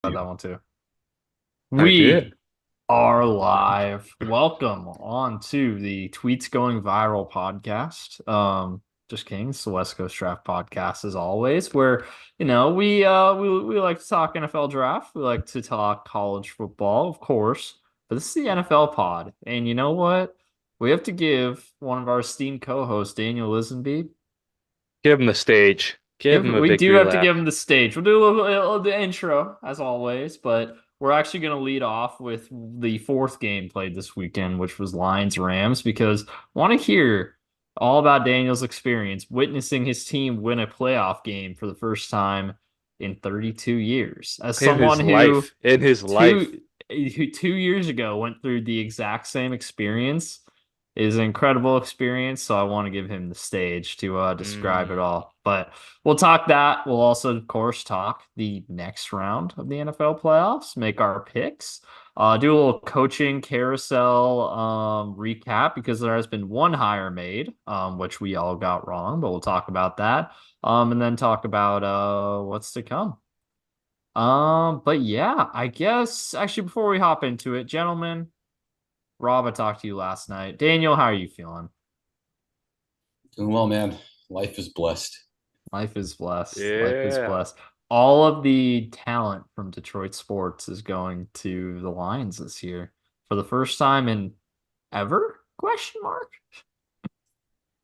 about that one too. I did. We are live. Welcome on to the Tweets Going Viral podcast. Just kidding. It's the West Coast Draft podcast as always, where we like to talk NFL draft. We like to talk college football, of course, but this is the NFL pod. And you know what? We have to give one of our esteemed co-hosts, Daniel Lisenby. Give him the stage. Give him a We do victory have to lap. give him the stage. We'll do the intro as always, but we're actually going to lead off with the fourth game played this weekend, which was Lions Rams, because I want to hear all about Daniel's experience witnessing his team win a playoff game for the first time in 32 years. As In someone his who life. In his life. who 2 years ago went through the exact same experience, is an incredible experience. So I want to give him the stage to describe it Mm. all. But we'll talk that. We'll also, of course, talk the next round of the NFL playoffs, make our picks, do a little coaching carousel recap because there has been one hire made, which we all got wrong, but we'll talk about that. And then talk about what's to come. But yeah, I guess actually before we hop into it, gentlemen, Rob, I talked to you last night. Daniel, how are you feeling? Doing well, man. Life is blessed. Life is blessed. Life is Yeah. blessed. All of the talent from Detroit sports is going to the Lions this year for the first time in ever? Question mark.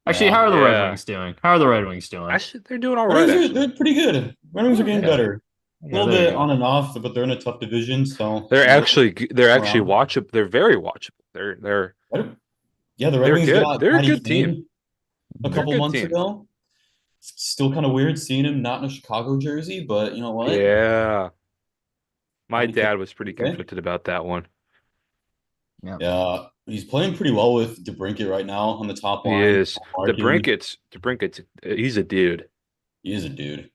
Actually, how Yeah. are the Red Yeah. Wings doing? How are the Red Wings doing? Actually, they're doing all Red right, Wings are actually. they're pretty good. Red Wings are Oh, getting yeah. better. A Yeah, little there you bit on go. and off, but they're in a tough division, so They're you know, actually they're come actually around. watchable. They're very watchable. They're Yeah, the Red they're Wings good. got They're a Patty good team. Kane a They're a couple good months team. ago. Still kind of weird seeing him not in a Chicago jersey, but you know what? Yeah. My Patty Kane, dad was pretty okay. conflicted about that one. Yeah. Yeah, he's playing pretty well with DeBrincat right now on the top He line. is. Marking, The Brinkets, he's a dude. he is a dude.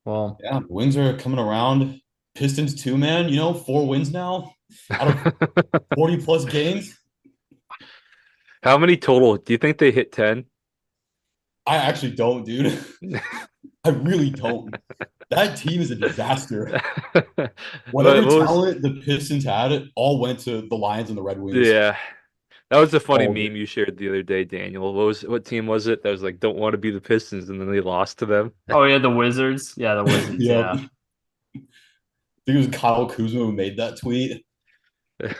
Well, Yeah, the Wings are coming around. Pistons too, man. You know, 4 wins now out of 40 plus games. How many total? Do you think they hit 10? I actually don't, dude. I really don't. That team is a disaster. But Whatever what was talent the Pistons had, it all went to the Lions and the Red Wings. yeah. That was a funny All of it. meme you shared the other day, Daniel. What team was it that was like don't want to be the Pistons and then they lost to them? oh yeah, the Wizards. Yeah, the Wizards. Yep. Yeah. I think it was Kyle Kuzma who made that tweet.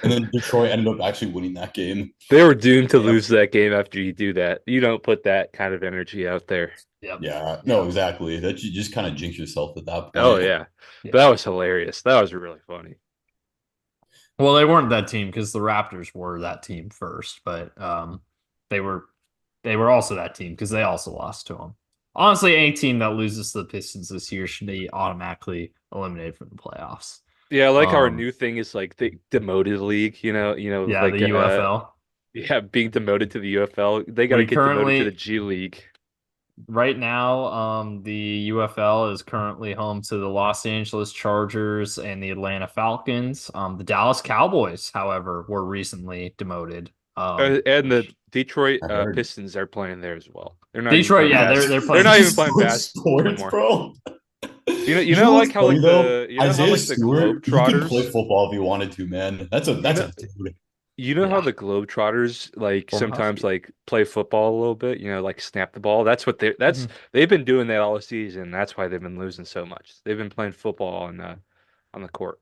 And then Detroit ended up actually winning that game. They were doomed to Yep. lose that game after you do that. You don't put that kind of energy out there. Yep. Yeah, no, Yep. exactly. That you just kind of jinx yourself at that Oh point. yeah. Yeah. But that was hilarious. That was really funny. Well, they weren't that team because the Raptors were that team first, but they were they were also that team because they also lost to them. Honestly, any team that loses to the Pistons this year should be automatically eliminated from the playoffs. Yeah, I like how our Um, new thing is like the demoted league, yeah, the like UFL. yeah, being demoted to the UFL. They got to We get demoted to the currently G League. Right now, the UFL is currently home to the Los Angeles Chargers and the Atlanta Falcons. The Dallas Cowboys, however, were recently demoted. And the Which Detroit I heard. Pistons are playing there as well. They're not even Detroit, playing yeah, Yeah, they're they're playing not speaking even too. playing of basketball sports, anymore. bro. You You know know like what's how funny though? Isaiah like the Stewart, he can play Globetrotters, football if he wanted to, man. you That's know a dude. you know how Yeah, the Globetrotters like or sometimes Husky. like play football a little bit, like snap the ball. Mhm. They've been doing that all season. That's why they've been losing so much. They've been playing football on the court.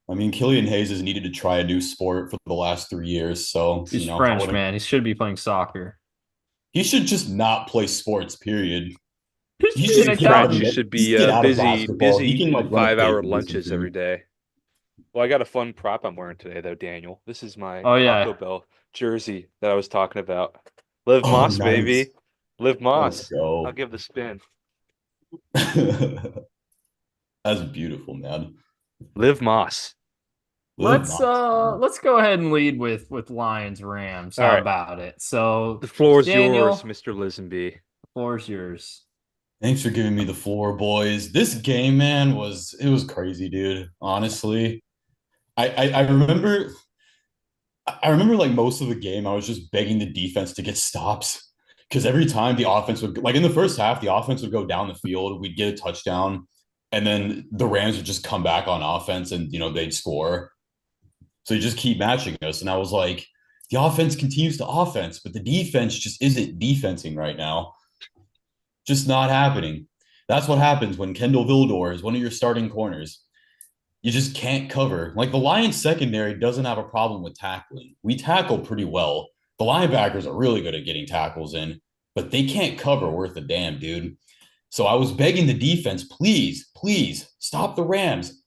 I mean, Killian Hayes has needed to try a new sport for the last 3 years, so He's French, man. He should be playing soccer. he should just not play sports, period. He He should be should an He's just get out of French. He the accountant. should just be get out of busy basketball. He can eating like run a 5 hour paper or lunches every something. day. Well, I got a fun prop I'm wearing today, though, Daniel. This is my Oh Taco yeah, Bell jersey that I was talking about. Live Oh, Moss, nice. baby. Live Let's Moss. I'll go. give the spin. That's beautiful, man. Live Moss. Live Moss. let's go ahead and lead with Lions Rams. All How right. about it? So The floor is yours, Daniel, Mr. Lisenby. the floor is yours. Thanks for giving me the floor, boys. This game, man, was crazy, dude. Honestly, I remember like most of the game, I was just begging the defense to get stops because every time the offense would like in the first half, the offense would go down the field, we'd get a touchdown, and then the Rams would just come back on offense and they'd score. So you just keep matching us. And I was like, the offense continues to offense, but the defense just isn't defensing right now. Just not happening. That's what happens when Kendall Vildor is one of your starting corners. You just can't cover. Like the Lions secondary doesn't have a problem with tackling. We tackle pretty well. The linebackers are really good at getting tackles in, but they can't cover worth a damn, dude. So I was begging the defense, please, please stop the Rams.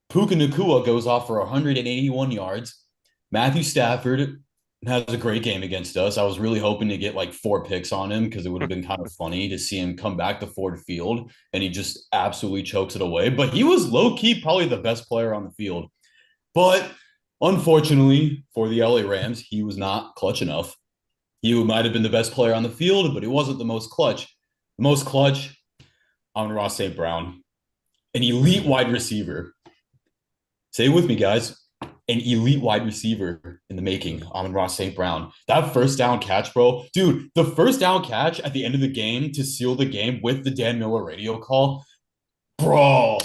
Puka Nakua goes off for 181 yards. Matthew Stafford has a great game against us. I was really hoping to get like 4 picks on him because it would have been kind of funny to see him come back to Ford Field and he just absolutely chokes it away. But he was low key probably the best player on the field. But unfortunately for the LA Rams, he was not clutch enough. He might have been the best player on the field, but he wasn't the most clutch. The most clutch, Amon-Ra St. Brown, an elite wide receiver. Say it with me, guys. An elite wide receiver in the making, Amon-Ra St. Brown. That first down catch, bro. Dude, the first down catch at the end of the game to seal the game with the Dan Miller radio call, bro,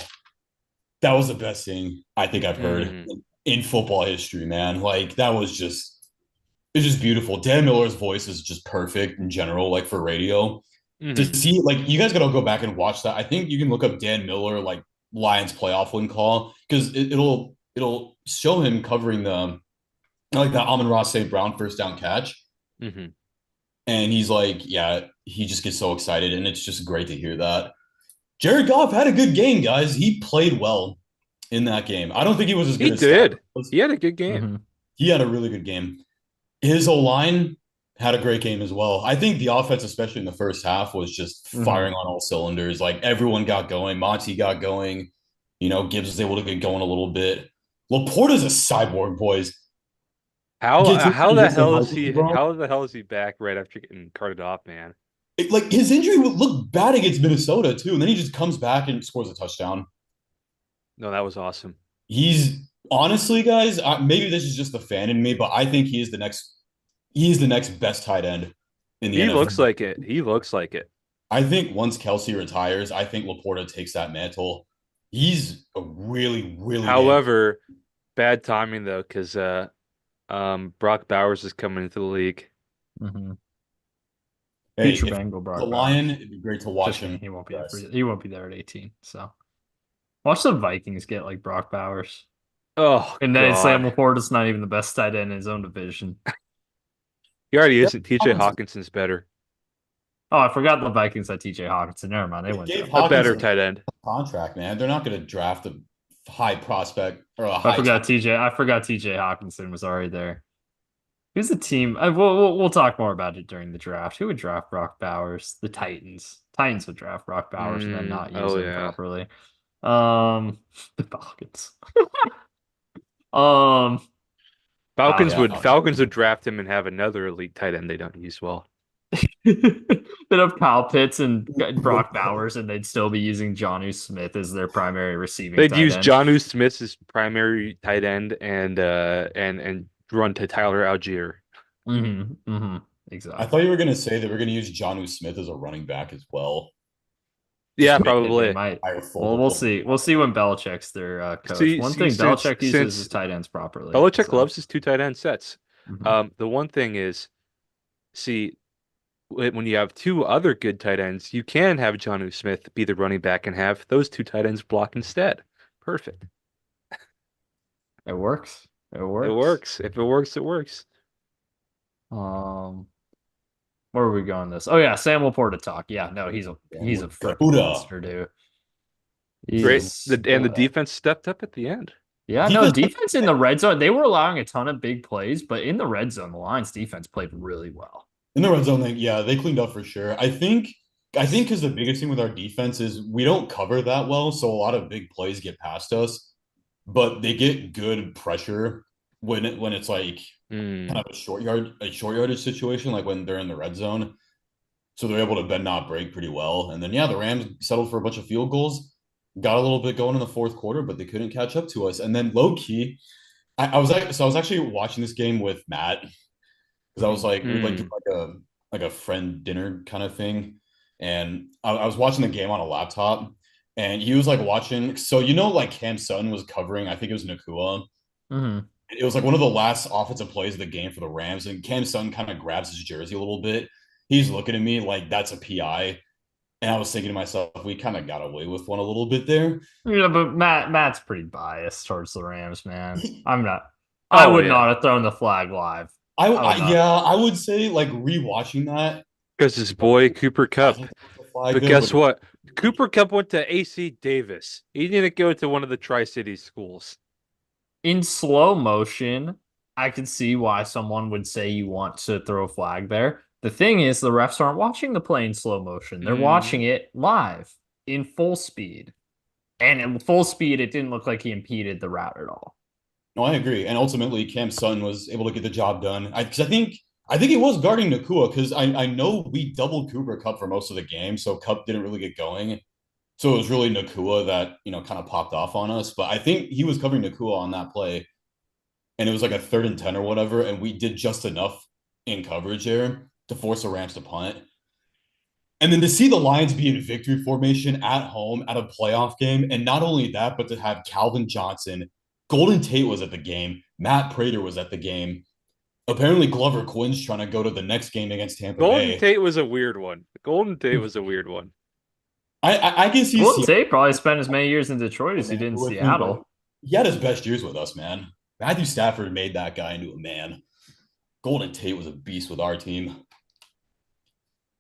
that was the best thing I think I've heard in football history, man. Like, it's just beautiful. Dan Miller's voice is just perfect in general, like for radio. To see, like, you guys gotta go back and watch that. I think you can look up Dan Miller, like, Lions playoff win call, because it'll show him covering the like that Amon-Ra St. Brown first down catch. Mm-hmm. And he's like, yeah, he just gets so excited, and it's just great to hear that. Jared Goff had a good game, guys. He played well in that game. I don't think he was as good as did. He had a good game. Mm-hmm. He had a really good game. His O-line had a great game as well. I think the offense, especially in the first half, was just firing on all cylinders. Like everyone got going. Monty got going. Gibbs was able to get going a little bit. Laporta's a cyborg, boys. How the hell is he back right after getting carted off, man? Like his injury would look bad against Minnesota too, and then he just comes back and scores a touchdown. No, that was awesome. He's honestly, guys, maybe this is just the fan in me, but I think he is the next best tight end in the NFL. He looks like it. He looks like it. I think once Kelsey retires, I think Laporta takes that mantle. He's a really, really. However, bad timing though, because Brock Bowers is coming into the league. Mm-hmm. Hey, Future Bengal Brock the Lion, it'd be great to watch him. He won't be he won't be there at 18. So watch the Vikings get like Brock Bowers. Oh, and then Sam Laporta's not even the best tight end in his own division. He already is. TJ Hawkinson's better. Oh, I forgot the Vikings had TJ Hawkinson. Never mind. They went a better tight end contract, man. They're not going to draft a high prospect or a high. I forgot TJ Hawkinson was already there. Who's the team? We'll talk more about it during the draft. Who would draft Brock Bowers? The Titans. Titans would draft Brock Bowers and then not use him properly. The Falcons. Falcons would draft him and have another elite tight end they don't use well. They'd have Kyle Pitts and Brock Bowers, and they'd still be using Jonnu Smith as their primary receiving. They'd use Jonnu Smith as primary tight end and run to Tyler Algier. Exactly. I thought you were going to say that we're going to use Jonnu Smith as a running back as well. Yeah, probably. Well, we'll see. We'll see when Belichick's their coach. One thing Belichick uses is tight ends properly. Belichick loves his 2 tight end sets. The one thing is, when you have 2 other good tight ends, you can have Jonnu Smith be the running back and have those 2 tight ends block instead. Perfect. It works. It works. If it works, it works. Where are we going this? Oh yeah, Sam Laporta talk. Yeah, no, he's a freaking monster, dude. Great. The defense stepped up at the end. Yeah, defense in the red zone, they were allowing a ton of big plays, but in the red zone, the Lions defense played really well. In the red zone, they cleaned up for sure. I think because the biggest thing with our defense is we don't cover that well, so a lot of big plays get past us, but they get good pressure when it's like kind of a short yardage situation, like when they're in the red zone. So they're able to bend not break pretty well. And then the Rams settled for a bunch of field goals, got a little bit going in the fourth quarter, but they couldn't catch up to us. And then low key, I was actually watching this game with Matt because I was like we like do like a friend dinner kind of thing, and I was watching the game on a laptop. and he was like watching. So you know, like Cam Sutton was covering. I think it was Nakua. Hmm. It was like one of the last offensive plays of the game for the Rams, and Cam Sutton kind of grabs his jersey a little bit. He's looking at me like that's a PI, and I was thinking to myself, we kind of got away with one a little bit there. Yeah, but Matt's pretty biased towards the Rams, man. I'm not. I Oh would yeah, not have thrown the flag live. I I would yeah, not. I would say like rewatching that. because his boy Cooper Cup. Hasn't thrown the flag But there, guess but what? Cooper Cup went to AC Davis. He didn't go to one of the Tri-City schools. In slow motion, I can see why someone would say you want to throw a flag there. The thing is, the refs aren't watching the play in slow motion. They're watching Mhm. it live in full speed. And in full speed, it didn't look like he impeded the route at all. no, I agree. And ultimately, Cam Sutton was able to get the job done. Because I think he was guarding Nakua because I know we doubled Cooper Cup for most of the game, so Cup didn't really get going. So it was really Nakua that kind of popped off on us. But I think he was covering Nakua on that play, and it was like a 3rd and 10 or whatever, and we did just enough in coverage there to force the Rams to punt. And then to see the Lions be in victory formation at home at a playoff game, and not only that, but to have Calvin Johnson, Golden Tate was at the game, Matt Prater was at the game. Apparently, Glover Quinn's trying to go to the next game against Tampa Golden Bay. Tate was a weird one. Golden Tate was a weird one. I can see Golden Seattle Tate probably spent as many years in Detroit as he did in enamored with him, but Seattle. he had his best years with us, man. Matthew Stafford made that guy into a man. Golden Tate was a beast with our team.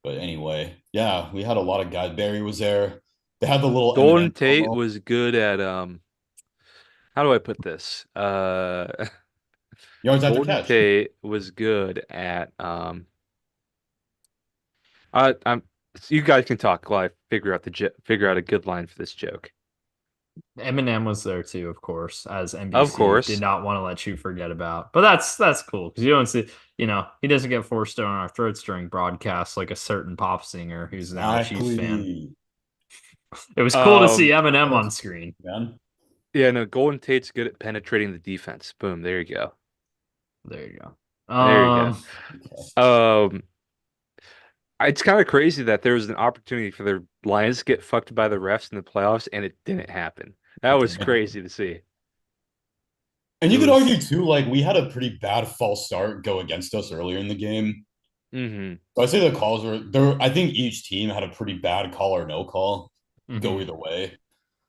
But anyway, yeah, we had a lot of guys. Barry was there. They had the little Golden Eminem Tate promo. was good at how do I put this? Yards after Golden catch. Tate was good at I'm you guys can talk while I figure out a good line for this joke. Eminem was there too, of course, as Of NBC did course. not want to let you forget about. But that's cool because you don't see, he doesn't get forced down our throats during broadcasts like a certain pop singer who's now a Chiefs fan. Exactly. It was cool to see Um Eminem on screen. Man. yeah, no, Golden Tate's good at penetrating the defense. Boom, there you go. There you go. There you go. Okay. Um it's kind of crazy that there was an opportunity for the Lions to get fucked by the refs in the playoffs and it didn't happen. That It was didn't. crazy to see. And It you could argue was too, like we had a pretty bad false start go against us earlier in the game. hmm So I say the calls were there. I think each team had a pretty bad call or no call go Mhm. either way.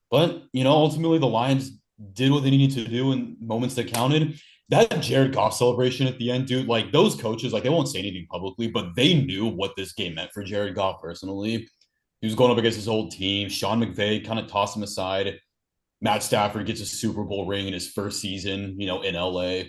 But ultimately the Lions did what they needed to do in moments that counted. That Jared Goff celebration at the end, dude, like those coaches, like they won't say anything publicly, but they knew what this game meant for Jared Goff personally. He was going up against his old team. Sean McVay kind of tossed him aside. Matt Stafford gets a Super Bowl ring in his first season, in LA.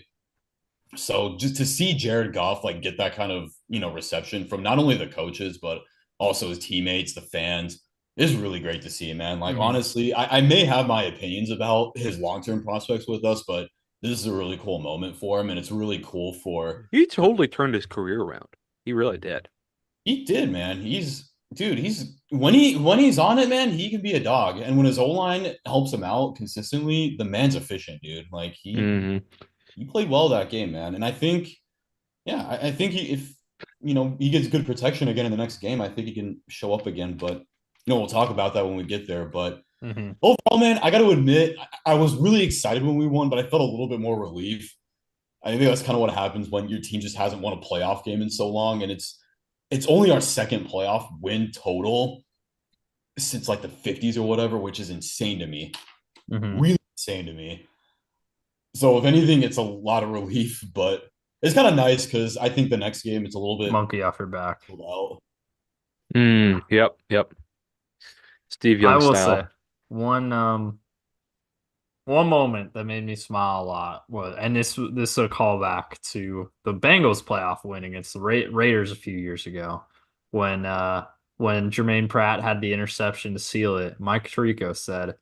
So just to see Jared Goff like get that kind of reception from not only the coaches but also his teammates, the fans, is really great to see, man. Like Mhm. honestly, I may have my opinions about his long-term prospects with us, but this is a really cool moment for him, and it's really cool for He totally turned his career around. He really did. he did, man. He's dude, he's when he's on it, man, he can be a dog. And when his O line helps him out consistently, the man's efficient, dude. Like hmm he played well that game, man. And I think yeah, I think if he gets good protection again in the next game, I think he can show up again. But we'll talk about that when we get there. But Mhm. overall, man, I got to admit, I was really excited when we won, but I felt a little bit more relief. I think that's kind of what happens when your team just hasn't won a playoff game in so long, and it's only our second playoff win total since like the 50s or whatever, which is insane to me. Mhm. Really insane to me. So if anything, it's a lot of relief, but it's kind of nice because I think the next game it's a little bit Monkey off your back. out. Yep, yep. Steve I Young will say style. one one moment that made me smile a lot was, and this is a callback to the Bengals playoff win against the Raiders a few years ago, when when Jermaine Pratt had the interception to seal it. Mike Tirico said,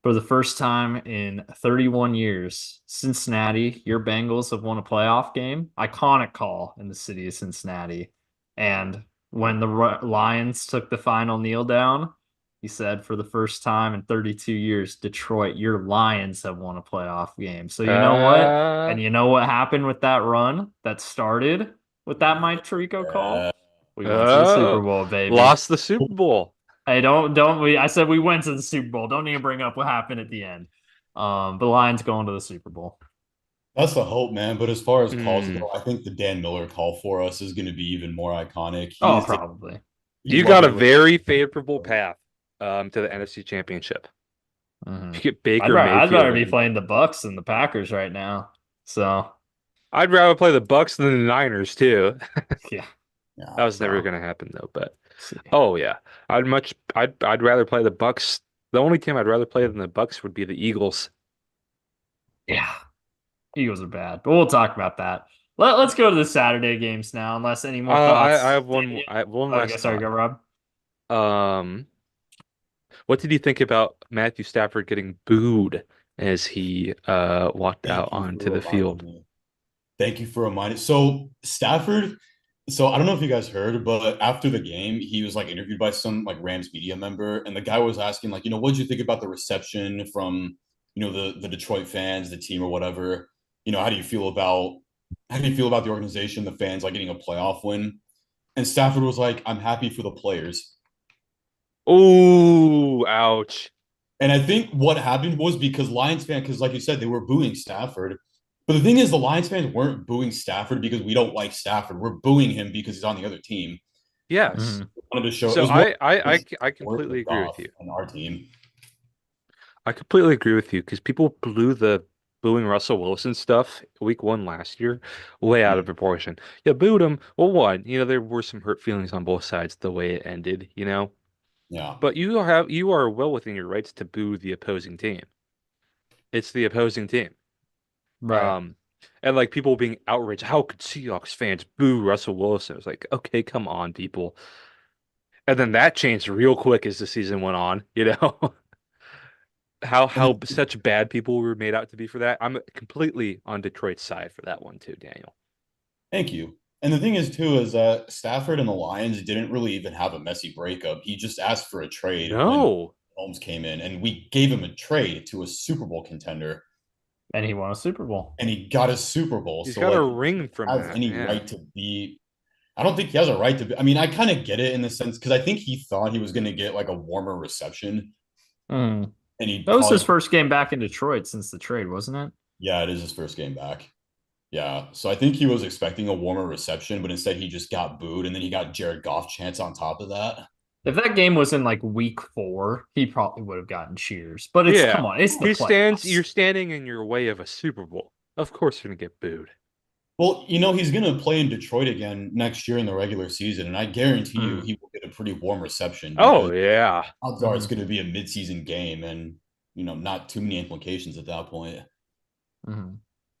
"For the first time in 31 years, Cincinnati, your Bengals have won a playoff game." Iconic call in the city of Cincinnati. And when the Lions took the final kneel down, he said, "For the first time in 32 years, Detroit, your Lions have won a playoff game." So you know what? Uh, And you know what happened with that run that started with that Mike Tirico Yeah. call? We went to the Super oh, Bowl, baby. lost the Super Bowl. I don't we I said we went to the Super Bowl. Don't even bring up what happened at the end. The Lions going to the Super Bowl. That's the hope, man. But as far as calls Hmm. go, I think the Dan Miller call for us is going to be even more iconic. Oh, probably. He's You got a lucky with. very favorable path to the NFC Championship. Hmm You get Baker I'd Mayfield rather be in. playing the Bucks than the Packers right now. So I'd rather play the Bucks than the Niners too. yeah. That Yeah. was never So going to happen though. But see. oh yeah, I'd rather play the Bucks. The only team I'd rather play than the Bucks would be the Eagles. Yeah. Eagles are bad, but we'll talk about that. Let's go to the Saturday games now, unless any more I thoughts. have one more, I have one Oh, I last guess sorry, thought. go Rob. Um, what did you think about Matthew Stafford getting booed as he walked out Thank you onto for the reminding field? me. Thank you for reminding. So Stafford. So I don't know if you guys heard, but after the game, he was like interviewed by some like Rams media member, and the guy was asking like, what did you think about the reception from, the Detroit fans, the team or whatever? How do you feel about the organization, the fans like getting a playoff win? And Stafford was like, I'm happy for the players. Oh, ouch. And I think what happened was because Lions fans, because like you said, they were booing Stafford. But the thing is, the Lions fans weren't booing Stafford because we don't like Stafford. We're booing him because he's on the other team. Yes. Hmm Wanted to show it So was more I work completely with agree with Goff you. and our team. I completely agree with you because people blew the booing Russell Wilson stuff week one last year way out of proportion. Yeah, booed him. Well, one, there were some hurt feelings on both sides the way it ended. Yeah. But you are well within your rights to boo the opposing team. It's the opposing team. Right. Um, and like people being outraged, how could Seahawks fans boo Russell Wilson? It's like, okay, come on, people. And then that changed real quick as the season went on. And How such bad people were made out to be for that. I'm completely on Detroit's side for that one too, Daniel. thank you. And the thing is, too, is that Stafford and the Lions didn't really even have a messy breakup. He just asked for a trade when No, Holmes came in, and we gave him a trade to a Super Bowl contender, And he won a Super Bowl. and he got a Super Bowl. he's So, got a like, ring from has that. any Yeah. right to be. I don't think he has a right to be. I mean, I kind of get it in the sense because I think he thought he was going to get like a warmer reception, Mm. and he That was his probably, first game back in Detroit since the trade, wasn't it? yeah, it is his first game back. Yeah. So I think he was expecting a warmer reception, but instead he just got booed, and then he got Jared Goff chance on top of that. If that game was in like week 4, he probably would have gotten cheers. But it's Yeah. come on, it's the You're playoffs. standing in your way of a Super Bowl. Of course you're gonna get booed. Well, he's going to play in Detroit again next year in the regular season, and I guarantee you Mm. he will get a pretty warm reception Oh because yeah. odds are it's hmm going to be a midseason game and, not too many implications at that point. hmm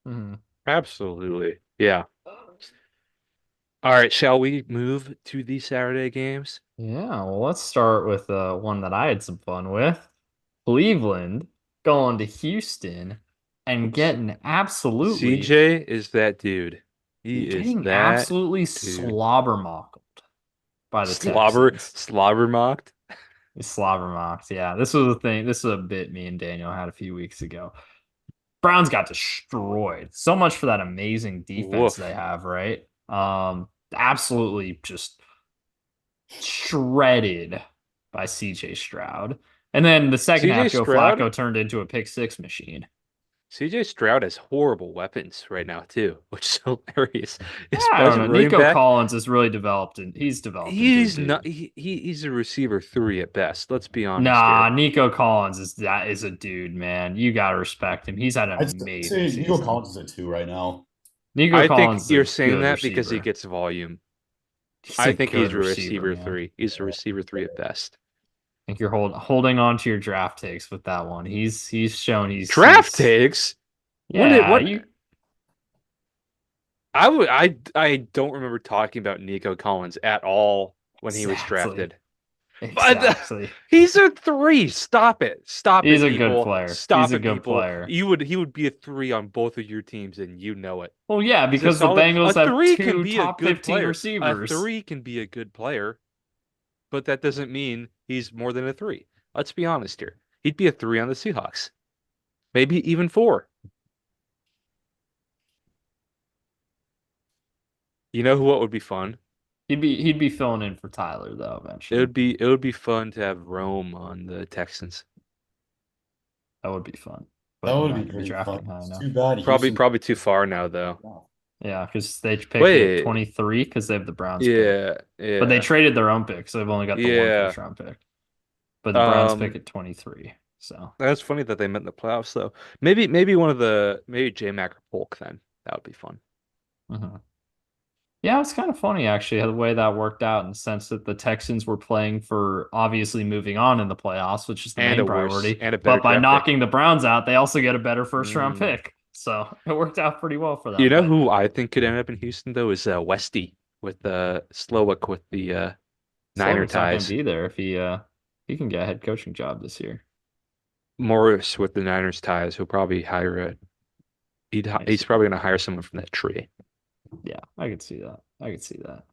hmm Absolutely. Yeah. All right, shall we move to the Saturday games? Yeah, well, let's start with one that I had some fun with. Cleveland going to Houston and getting absolutely CJ is that dude. He is getting that absolutely dude. slobbermockled by the Slobber Texans. slobber mocked. Slobbermocked. Yeah, this was a thing. This was a bit me and Daniel had a few weeks ago. Browns got destroyed. So much for that amazing defense they Woof. have, right? Absolutely just shredded by CJ Stroud. And then the second CJ half, Joe Stroud Flacco turned into a pick six machine. CJ Stroud has horrible weapons right now too, which is hilarious. His I don't best know. running Nico back, Collins has really developed and he's developed into a he's not dude. he's a receiver three at best. Let's be honest Nah, here. Nico Collins is a dude, man. You gotta respect him. He's had an I'd amazing say Nico season. Collins is a two right now. Nico I think Collins is you're a saying good that because he receiver. gets volume. He's I a think he's good a receiver, receiver man. three. He's a receiver three at best. I think you're holding on to your draft takes with that one. He's shown Draft he's takes? When did yeah, what you I don't remember talking about Nico Collins at all when he was exactly. drafted. But Exactly. he's a three. Stop it. Stop He's it, a good people. player. He's Stop a it, good people. player. He would be a three on both of your teams, and you know it. Well, yeah, He's a because the solid. A Bengals have three can two be a top good 15 player. A receivers. three can be a good player, but that doesn't mean he's more than a three. Let's be honest here. He'd be a three on the Seahawks. Maybe even four. You know who what would be fun? He'd be filling in for Tyler though eventually. It would be fun to have Rome on the Texans. That would be fun, That but you're would not be going to be pretty fun. drafting high It's enough. too bad Probably Houston. probably too far now though. Yeah, because they pick at Wait, 23 because they have the Browns pick, yeah, but they yeah, traded their own pick, so they've only got the one yeah. first round pick. But the Browns pick Um, at 23. So, that's funny that they met in the playoffs though. Maybe J Mac or Polk then. That would be fun. mhm. Yeah, it's kind of funny actually how the way that worked out in the sense that the Texans were playing for obviously moving on in the playoffs, which is the And main a worse priority. and a better But by draft pick. knocking the Browns out, they also get a better first round Mm. pick. So it worked out pretty well for You them. know But who I think could end up in Houston though is Westy with Slowick with the Niner Slovik's not going to ties. be there if he can get a head coaching job this year. Morris with the Niners ties. He'll probably I he's see. probably gonna hire someone from that tree. Yeah, I could see that. I could see that.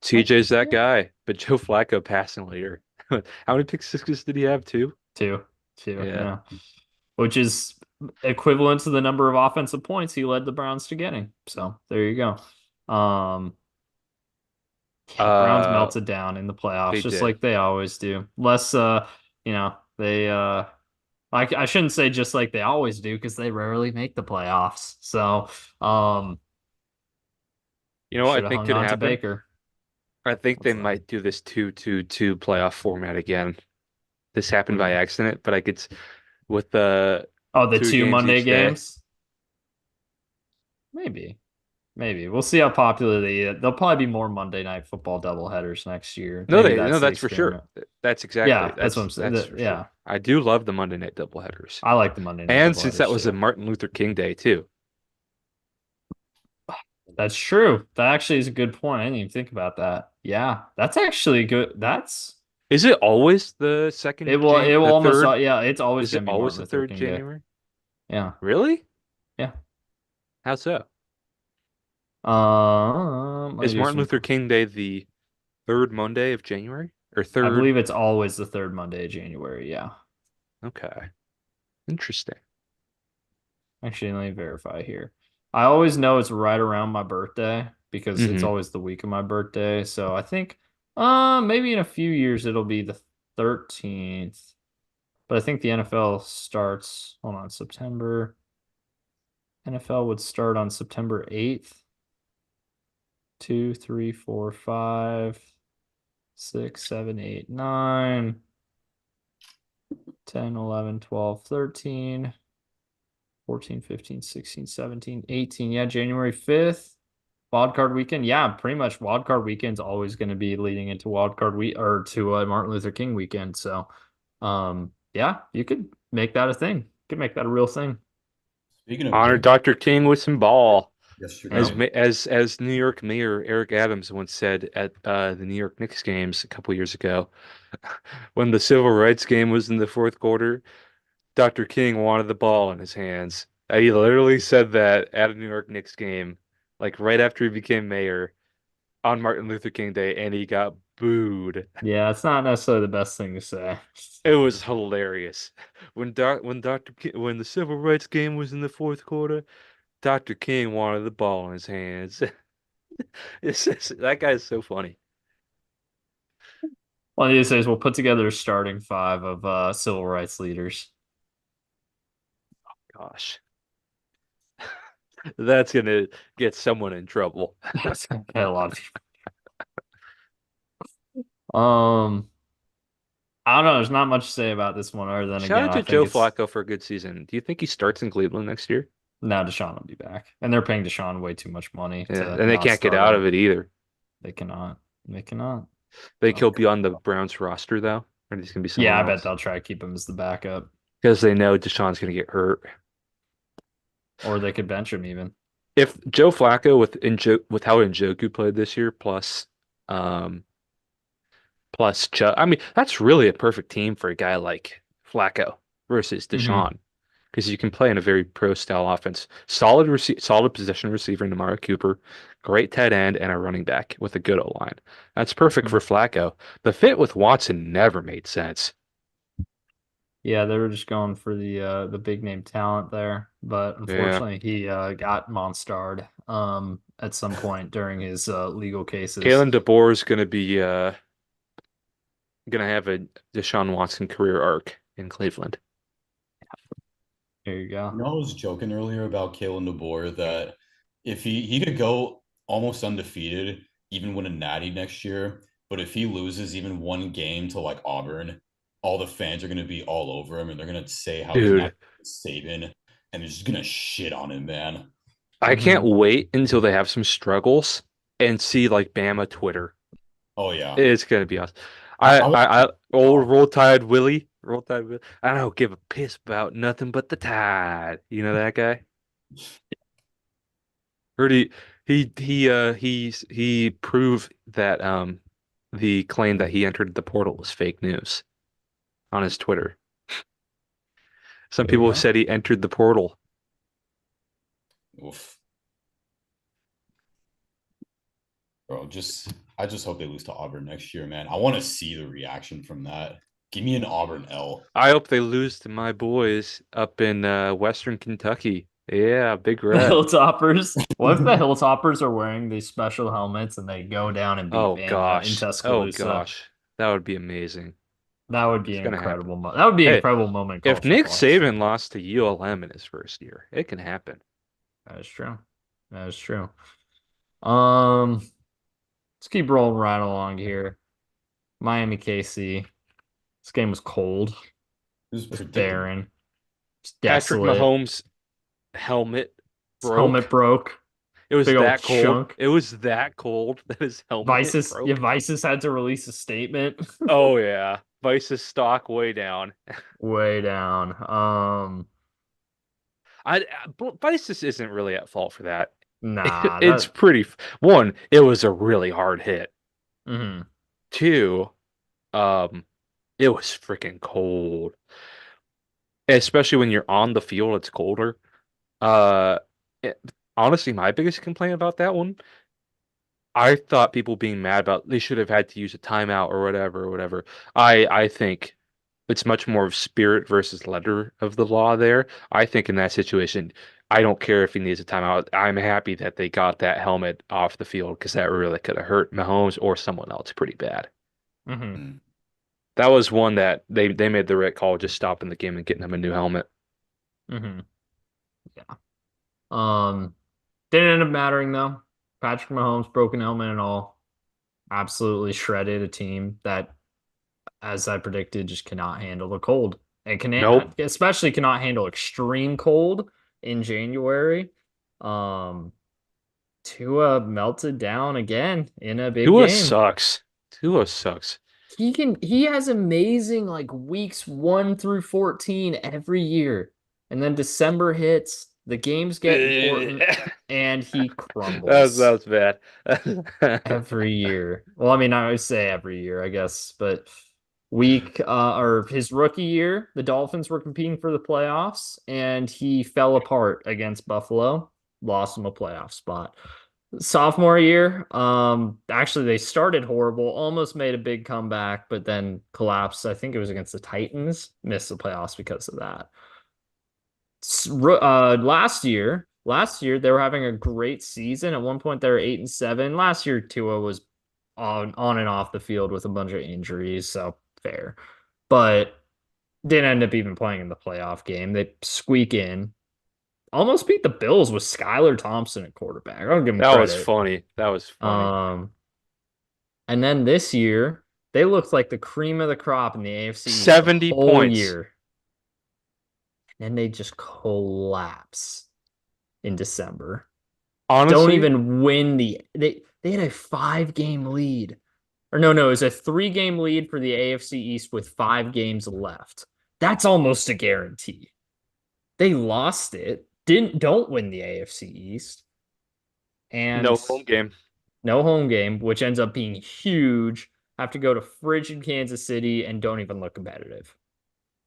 TJ's that Yeah. guy, but Joe Flacco passing leader. How many pick sixes did he have? Two? Two. Two, Yeah. yeah. Which is equivalent to the number of offensive points he led the Browns to getting. So there you go. Yeah, Browns Uh, melted down in the playoffs, they just did. like they always do. Less they I shouldn't say just like they always do, because they rarely make the playoffs. So You know what I should have think hung could on to happen? Baker. I think they What's that? might do this 2-2-2 playoff format again. This happened What do you by mean? accident, but I could with the Oh, the two two games Monday each day. games? Maybe. Maybe. We'll see how popular they'll probably be more Monday night football doubleheaders next year. Maybe No, that's the that's for sure. experiment. Exactly Yeah, that's what I'm saying. that's for sure. Yeah. I do love the Monday night doubleheaders. I like the Monday night And since that doubleheaders was a too. Martin Luther King Day too. That's true. That actually is a good point. I didn't even think about that. Yeah, that's actually good. That's Is it always it will the almost third? yeah, it's always Is it gonna be always Martin the Luther third King Day. January? Yeah. Really? Yeah. How so? Let me Is do Martin some Luther King Day the third Monday of January? Or I third? believe it's always the third Monday of January. Yeah. Okay. Interesting. Actually, let me verify here. I always know it's right around my birthday because it's Hmm. always the week of my birthday. So I think maybe in a few years it'll be the 13th. But I think the NFL starts, hold on, September. NFL would start on September 8th. 2, 3, 4, 5, 6, 7, 8, 9, 10, 11, 12, 13, 14, 15, 16, 17, 18. Yeah, January 5th. Wild card weekend. Yeah, pretty much wild card weekend's always going to be leading into wild card week or to Martin Luther King weekend. So, yeah, you could make that a thing. You could make that a real thing. Speaking of Honor which, Dr. King with some ball. You know? yesterday, As New York Mayor Eric Adams once said at the New York Knicks games a couple years ago, when the civil rights game was in the fourth quarter, Dr. King wanted the ball in his hands. He literally said that at a New York Knicks game, like right after he became mayor on Martin Luther King Day, and he got booed. Yeah, it's not necessarily the best thing to say. It was hilarious. When the civil rights game was in the fourth quarter, Dr. King wanted the ball in his hands. That guy is so funny. One of these days, we'll put together a starting five of civil rights leaders. Gosh, that's gonna get someone in trouble. That's okay, a lot of people. Um, I don't know. There's not much to say about this one other than Shout again, out I to think Joe it's Flacco for a good season. Do you think he starts in Cleveland next year? now Deshaun will be back, and they're paying Deshaun way too much money Yeah, to and they not can't get start out him. of it either. They cannot. They cannot. Think So he'll be on the Browns roster though, or he's gonna be yeah, somewhere I bet else they'll try to keep him as the backup, because they know Deshaun's gonna get hurt. or they could bench him even. If Joe Flacco with how Njoku played this year, um, plus Chubb, I mean that's really a perfect team for a guy like Flacco versus Hmm. Deshaun because you can play in a very pro style offense. Solid position receiver in Amari Cooper, great tight end, and a running back with a good O line. That's perfect Hmm. for Flacco. The fit with Watson never made sense. Yeah, they were just going for the big name talent there, but Yeah. unfortunately he got monstered at some point during his legal cases. Kalen DeBoer is gonna have a Deshaun Watson career arc in Cleveland. There you go. You know, I was joking earlier about Kalen DeBoer that if he could go almost undefeated, even win a natty next year, but if he loses even one game to like Auburn, all the fans are gonna be all over him and they're gonna say how he's not Dude, Saban and they're just gonna shit on him, man. I can't Hmm. wait until they have some struggles and see like Bama Twitter. Oh yeah. It's gonna be awesome. I was Old Roll Tide Willie, Roll Tide Willie. I don't give a piss about nothing but the tide. You know that guy? Heard he proved that the claim that he entered the portal was fake news on his Twitter. Some There you people go. said he entered the portal. oof, bro, just I just hope they lose to Auburn next year, man. I want to see the reaction from that. Give me an Auburn L. I hope they lose to my boys up in Western Kentucky. Yeah, Big The Red. Hilltoppers. What if the Hilltoppers are wearing these special helmets and they go down and beat Oh Bama in gosh. Oh Tuscaloosa? gosh. That would be amazing. That would be It's an gonna happen. incredible That would be an Hey, incredible moment in if college Nick football history. Saban lost to ULM in his first year, it can happen. That is true. That is true. Um, let's keep rolling right along here. Miami KC. This game was cold. It It was was predictable. barren. It's Patrick desolate. Mahomes' helmet His helmet broke. broke. It was Big old that cold. chunk. It was that cold that his helmet broke. Vices had to release a statement. Oh yeah. Vice's stock way down. Way down. But Vice isn't really at fault for that. Nah, It's that. pretty. One, it was a really hard hit. Mhm. Two, um, it was freaking cold. Especially when you're on the field, it's colder. Uh, it- Honestly, my biggest complaint about that one, I thought people being mad about they should have had to use a timeout or whatever, or whatever. I think it's much more of spirit versus letter of the law there. I think in that situation, I don't care if he needs a timeout. I'm happy that they got that helmet off the field because that really could have hurt Mahomes or someone else pretty bad. Mhm. Mm. That was one that they made the right call, just stopping the game and getting him a new helmet. Mhm. Yeah. Um, didn't end up mattering though. Patrick Mahomes, broken helmet and all, absolutely shredded a team that, as I predicted, just cannot handle the cold. And can Nope. especially cannot handle extreme cold in January. Um, Tua melted down again in a big Tua game. sucks. Tua sucks. He has amazing like weeks 1 through 14 every year. And then December hits, the games get important, That and he that crumbles was bad. every year. Well, I mean, I always say every year, I guess, but week or his rookie year, the Dolphins were competing for the playoffs, and he fell apart against Buffalo, lost him a playoff spot. Sophomore year, actually they started horrible, almost made a big comeback, but then collapsed. I think it was against the Titans, missed the playoffs because of that. Last year they were having a great season. At one point they were 8-7. Last year Tua was on and off the field with a bunch of injuries, so fair. But didn't end up even playing in the playoff game. They squeak in. Almost beat the Bills with Skylar Thompson at quarterback. I'll give him was credit. funny. That was funny. Um, and then this year, they looked like the cream of the crop in the AFC East the 70 whole points. year. And they just collapse in December. Don't Honestly, even win they had a 5 game lead. Or no, it was a 3 game lead for the AFC East with 5 games left. That's almost a guarantee. They lost it, don't win the AFC East, no and home game. no home game, which ends up being huge. Have to go to frigid Kansas City and don't even look competitive.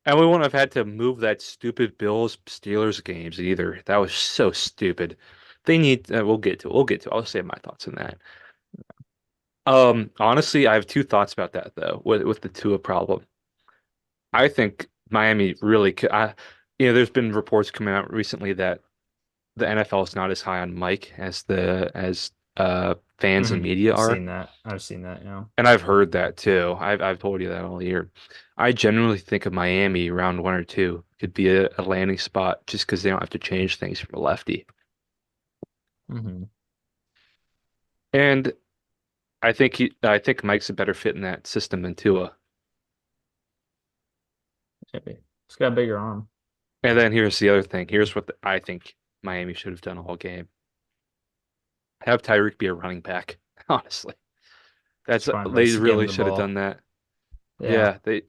And we wouldn't have had to move that stupid Bills Steelers games either. That was so stupid. They need we'll get to it. We'll get to it. I'll say my thoughts on that. Honestly, I have two thoughts about that though, with the Tua problem. I think Miami really there's been reports coming out recently that the NFL is not as high on Mike as the as fans and media I've are. seen that. I've seen that, And I've heard that too. I've told you that all year. I generally think of Miami round one or two could be a landing spot just because they don't have to change things from a lefty. Mm-hmm. And I think Mike's a better fit in that system than Tua. Maybe. It's got a bigger arm. And then here's the other thing. Here's what I think Miami should have done all game. Have Tyreek be a running back. Honestly, Just find they ways to give him really the should have done ball. that. Yeah. Yeah, they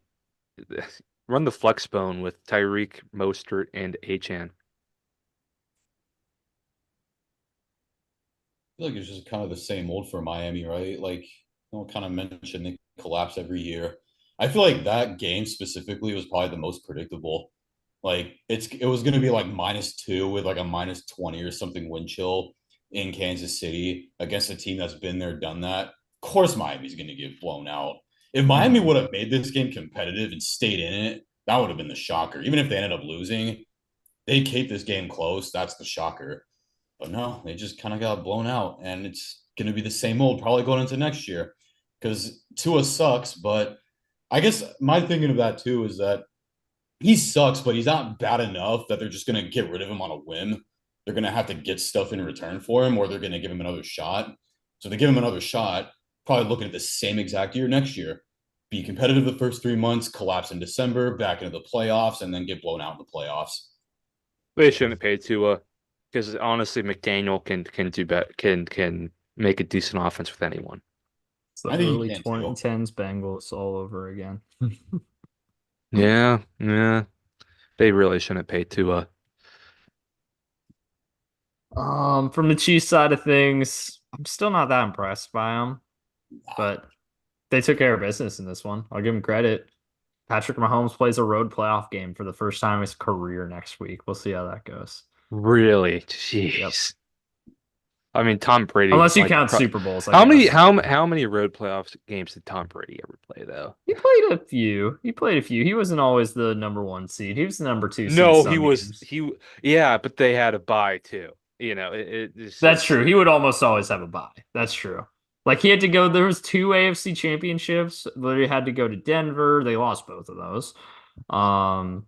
run the flex bone with Tyreek, Mostert, and Achan. Feel like it's just kind of the same old for Miami, right? Like, kind of mention they collapse every year. I feel like that game specifically was probably the most predictable. Like, it was going to be like -2 with like a -20 or something wind chill in Kansas City against a team that's been there, done that. Of course, Miami's going to get blown out. If Miami Mm-hmm. would have made this game competitive and stayed in it, that would have been the shocker. Even if they ended up losing, they keep this game close. That's the shocker. But no, they just kind of got blown out, and it's going to be the same old probably going into next year because Tua sucks. But I guess my thinking of that too is that he sucks, but he's not bad enough that they're just going to get rid of him on a whim. They're going to have to get stuff in return for him, or they're going to give him another shot. So they give him another shot, probably looking at the same exact year next year. Be competitive the first 3 months, collapse in December, back into the playoffs, and then get blown out in the playoffs. They shouldn't have paid Tua because honestly, McDaniel can do better, can make a decent offense with anyone. It's the I think he early can too. 2010s Bengals all over again. Yeah, yeah. They really shouldn't pay Tua. From the Chiefs side of things, I'm still not that impressed by them, but they took care of business in this one. I'll give them credit. Patrick Mahomes plays a road playoff game for the first time in his career next week. We'll see how that goes. Really? Yep. Jeez. I mean, Tom Brady, Unless you like, count Super Bowls, I how many guess. how many road playoff games did Tom Brady ever play though? He played a few. He played a few. He wasn't always the number one seed. He was the number two seed No, some games. yeah, but they had a bye too. It's That's just true. He would almost always have a bye. That's true. Like he had to go, there was two AFC championships, but he had to go to Denver. They lost both of those. Um,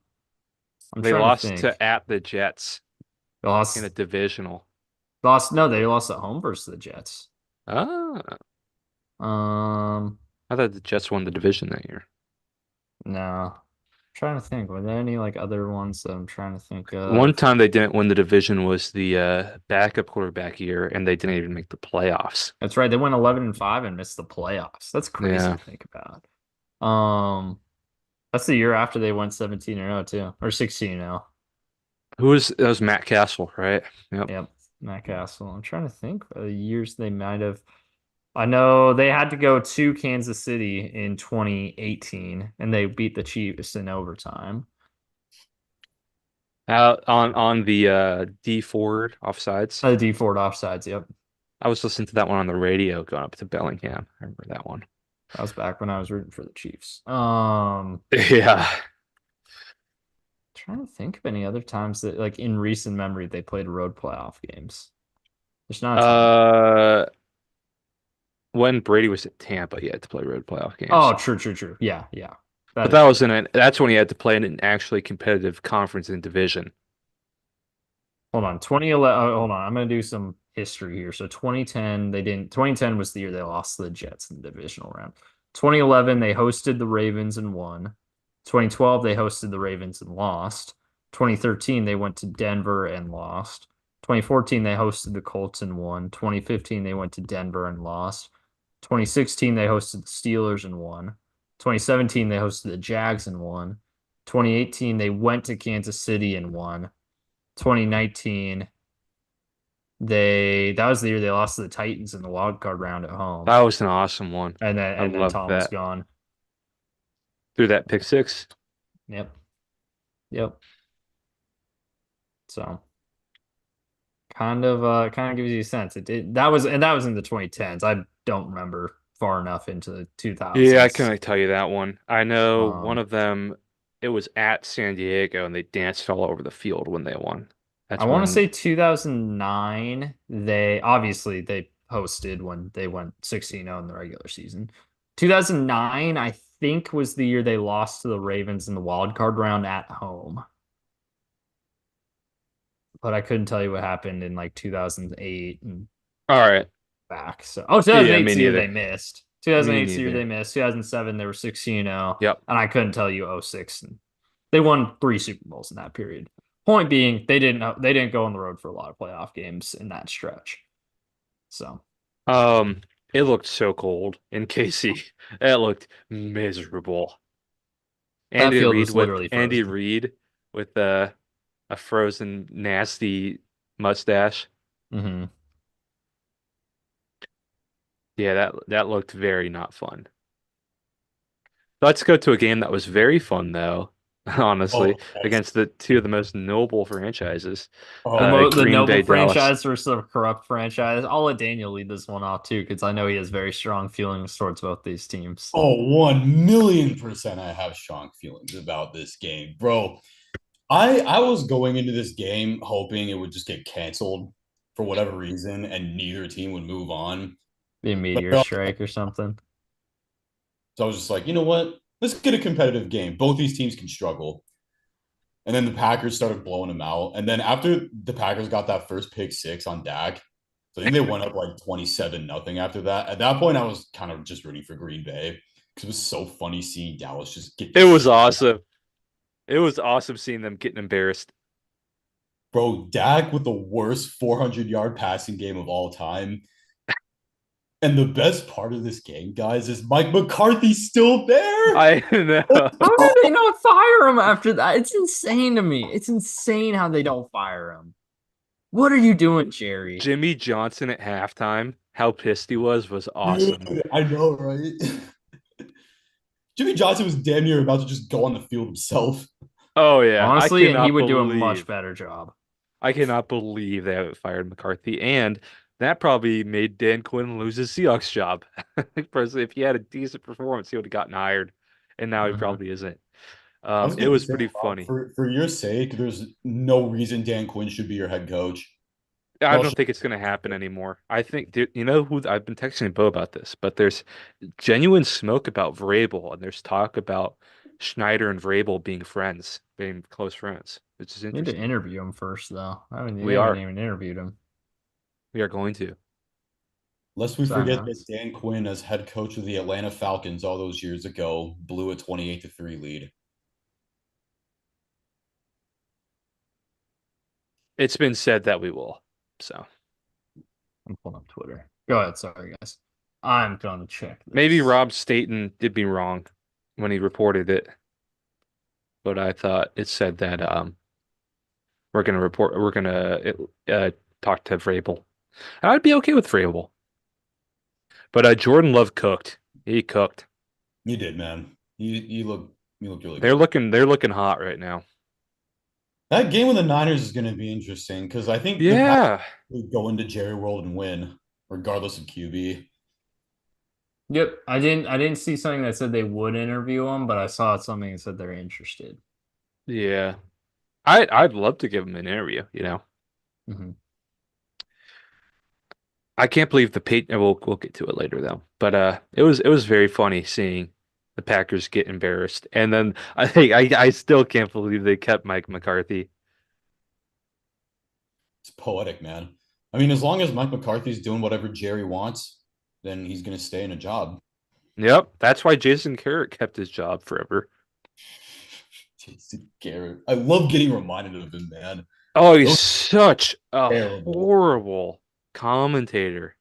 I'm they trying to lost think. to at the Jets They in a lost, divisional. no, they lost at home versus the Jets. Ah, Um, I thought the Jets won the division that year. no. I'm trying to think. Were there any like other ones that I'm trying to think One of? time they didn't win the division was the backup quarterback year, and they didn't even make the playoffs. That's right. They went 11-5 and missed the playoffs. That's crazy Yeah. to think about. That's the year after they went 17-0 too, or 16-0. That was Matt Castle, right? Yep. Yep, Matt Castle. I'm trying to think of the years they might have. I know they had to go to Kansas City in 2018, and they beat the Chiefs in overtime. Out on the D Ford offsides. The D Ford offsides. Yep, I was listening to that one on the radio going up to Bellingham. I remember that one. that was back when I was rooting for the Chiefs. Yeah. Trying to think of any other times that, like in recent memory, they played road playoff games. There's not a ton. Uh, when Brady was at Tampa, he had to play road playoff games. Oh, true, true, true. Yeah, yeah, that But is that true. was that's when he had to play in an actually competitive conference and division. Hold on, 2011. Hold on, I'm gonna do some history here. So 2010, they didn't. 2010 was the year they lost to the Jets in the divisional round. 2011, they hosted the Ravens and won. 2012, they hosted the Ravens and lost. 2013, they went to Denver and lost. 2014, they hosted the Colts and won. 2015, they went to Denver and lost. 2016, they hosted the Steelers and won. 2017, they hosted the Jags and won. 2018, they went to Kansas City and won. 2019, that was the year they lost to the Titans in the wild card round at home. That was an awesome one. And then I loved Tom was that. gone. Through that pick six. Yep. Yep. So kind of gives you a sense. It did that was in the 2010s. I don't remember far enough into the Yeah, I 2000s. can tell you that one. I know one Um of them it was at San Diego and they danced all over the field when they won. I That's want to when say 2009. They hosted when they went 16-0 in the regular season. 2009, I think, was the year they lost to the Ravens in the wild card round at home. But I couldn't tell you what happened in like 2008 and all right. back. So, oh, Yeah, 2008 me 's the year they neither. missed. Me 2008 's the year they neither. missed. 2007 they were 16-0, Yep. and I couldn't tell you oh 06. And they won three Super Bowls in that period. Point being, they didn't go on the road for a lot of playoff games in that stretch. So Um, it looked so cold in KC. It looked miserable. that field was literally Andy frozen. Reid with a frozen nasty mustache. Hmm. Yeah, that looked very not fun. Let's go to a game that was very fun though, honestly, Oh, yes. against the two of the most noble franchises, Oh, The Green noble Bay, Dallas. franchise versus the corrupt franchise. I'll let Daniel lead this one off too, because I know he has very strong feelings towards both these teams. oh, 1,000,000% I have strong feelings about this game, bro. I was going into this game hoping it would just get canceled for whatever reason and neither team would move on. The But meteor strike or something. so I was just like, you know what? Let's get a competitive game. Both these teams can struggle. And then the Packers started blowing them out. And then after the Packers got that first pick six on Dak, so I think they went up like 27 nothing after that. At that point, I was kind of just rooting for Green Bay because it was so funny seeing Dallas just get the It was shit. awesome. It was awesome seeing them getting embarrassed. Bro, Dak with the worst 400-yard passing game of all time. And the best part of this game, guys, is Mike McCarthy's still there. I know. How did they not fire him after that? It's insane to me. It's insane how they don't fire him. What are you doing, Jerry? Jimmy Johnson at halftime, how pissed he was awesome. Dude, I know, right? Jimmy Johnson was damn near about to just go on the field himself. Oh yeah, Honestly, and he would do a much better job. I cannot believe they haven't fired McCarthy, and that probably made Dan Quinn lose his Seahawks job. Personally, if he had a decent performance, he would have gotten hired, and now he Mhm. probably isn't. I was It gonna was say, pretty Rob, funny. for your sake, there's no reason Dan Quinn should be your head coach. I Y'all don't should. think it's going to happen anymore. I think, you know who I've been texting Beau about this, but there's genuine smoke about Vrabel, and there's talk about Schneider and Vrabel being friends, being close friends, which is Need to interesting. interview him first, though. I mean, they We haven't are, even interviewed him. we are going to. Lest we So that forget that nuts. Dan Quinn, as head coach of the Atlanta Falcons all those years ago, blew a 28-3 lead. It's been said that we will. So I'm pulling up Twitter. Go ahead. Sorry, guys. I'm going to check maybe this. Rob Staten did me wrong when he reported it, but I thought it said that we're gonna talk to Vrabel. I'd be okay with Vrabel. But Jordan Love cooked. He cooked. You did, man. You look really They're good. looking hot right now. That game with the Niners is going to be interesting because I think the Packers Yeah. will go into Jerry World and win, regardless of QB. Yep, I didn't see something that said they would interview him, but I saw something that said they're interested. Yeah. I'd love to give him an interview, you know. Hmm. I can't believe the Peyton we'll get to it later though. But it was very funny seeing the Packers get embarrassed. And then I think I still can't believe they kept Mike McCarthy. It's poetic, man. I mean, as long as Mike McCarthy's doing whatever Jerry wants, then he's going to stay in a job. Yep, that's why Jason Garrett kept his job forever. Jason Garrett. I love getting reminded of him, man. Oh, he's That was such a terrible. horrible commentator.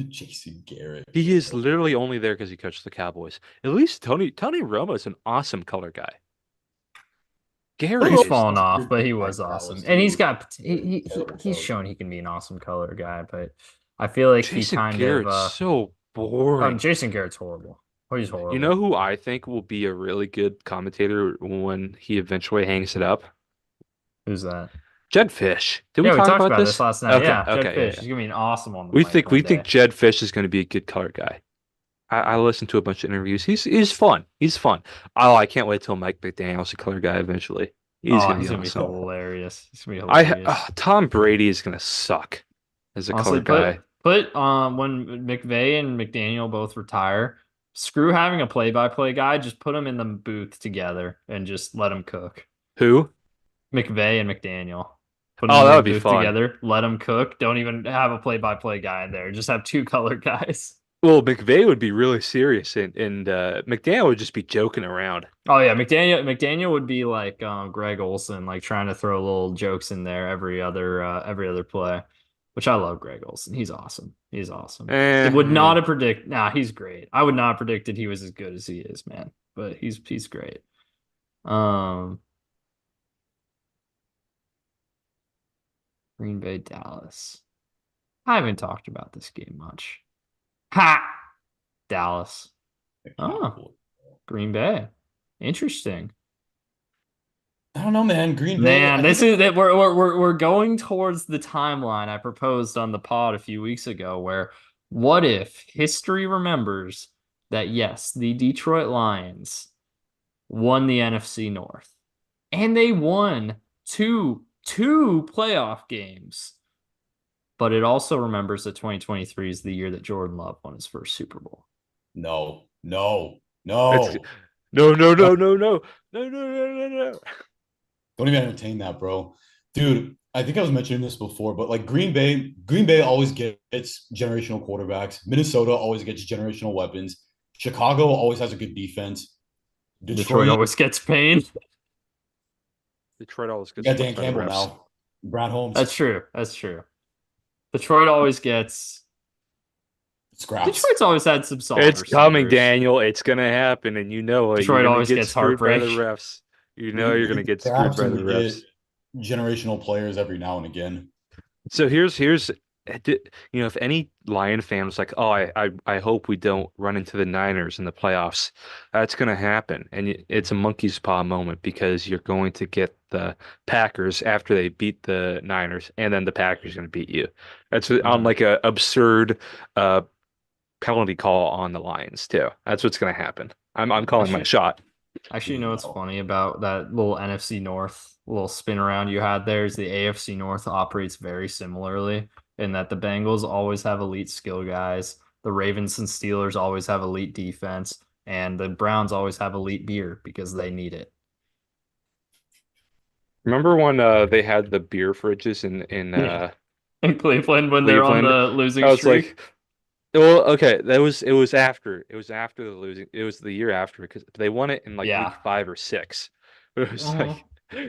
Jason Garrett. He is literally only there because he coached the Cowboys. At least Tony Romo is an awesome color guy. Tony Garrett He's Romo's is fallen off, but he back was in Dallas awesome, and too. he's Terrible. shown he can be an awesome color guy. But I feel like he Jason kind of Garrett's so boring. Jason Garrett's horrible. Oh, he's You know horrible. who I think will be a really good commentator when he eventually hangs it up? Who's that? Jed Fish. Did we Yeah, we talk talked about about this this? last night. Okay, Yeah, Jed okay, yeah, Fish. yeah. He's gonna be an awesome on the mic We one think day. Jed Fish is going to be a good color guy. I listened to a bunch of interviews. He's fun. He's fun. Oh, I can't wait till Mike McDaniel's the color guy eventually. He's Oh, gonna he's be gonna be awesome. hilarious. He's gonna be hilarious. Tom Brady is gonna suck as a color Honestly, guy. put when McVay and McDaniel both retire, screw having a play-by-play guy, just put them in the booth together and just let them cook. Who? McVay and McDaniel. Put them Oh, in that the would be booth fun. together, let them cook. Don't even have a play-by-play guy in there. Just have two color guys. Well, McVay would be really serious, and McDaniel would just be joking around. Oh yeah, McDaniel would be like Greg Olson, like trying to throw little jokes in there every other play, which I love Greg Olson. He's awesome. He's awesome. It would not Eh. have predict. Nah, he's great. I would not have predicted he was as good as he is, man. But he's great. Um, Green Bay, Dallas. I haven't talked about this game much. Ha! Dallas. Oh, Cowboys. Green Bay. Interesting. I don't know, man. Green Bay. Man, I think this it's is that we're going towards the timeline I proposed on the pod a few weeks ago, where what if history remembers that yes, the Detroit Lions won the NFC North and they won two playoff games, but it also remembers that 2023 is the year that Jordan Love won his first Super Bowl. no, no, It's no, no, no, no. no, no, no, no, no, no, no, no. Don't even entertain that, bro. Dude, I think I was mentioning this before, but like Green Bay always gets generational quarterbacks. Minnesota always gets generational weapons. Chicago always has a good defense. Detroit Detroit, always gets pain. Detroit always you gets got Dan fucked by the Campbell refs. now. Brad Holmes, That's true. That's true. Detroit always gets scraps. Detroit's always had some solid It's coming, receivers. Daniel. It's gonna happen, and you know it. You're Detroit gonna always get gets screwed by the heartbreak. refs. You know We you're we gonna get get screwed scraps by and the we get refs. generational players every now and again. So here's if any Lion fan was like, oh, I hope we don't run into the Niners in the playoffs, that's gonna happen, and it's a monkey's paw moment because you're going to get the Packers after they beat the Niners, and then the Packers gonna beat you. That's on Mhm. like a absurd uh penalty call on the Lions too. That's what's gonna happen. I'm calling my Actually, shot. you know what's No. funny about that little NFC North little spin around you had there is the AFC North operates very similarly in that the Bengals always have elite skill guys, the Ravens and Steelers always have elite defense, and the Browns always have elite beer because they need it. Remember when they had the beer fridges in Yeah. In Cleveland when they're on Cleveland? the losing I was streak. like, well, okay, it was after the losing, it was the year after because they won it in like week Yeah. 5 or 6. But it was Mhm. like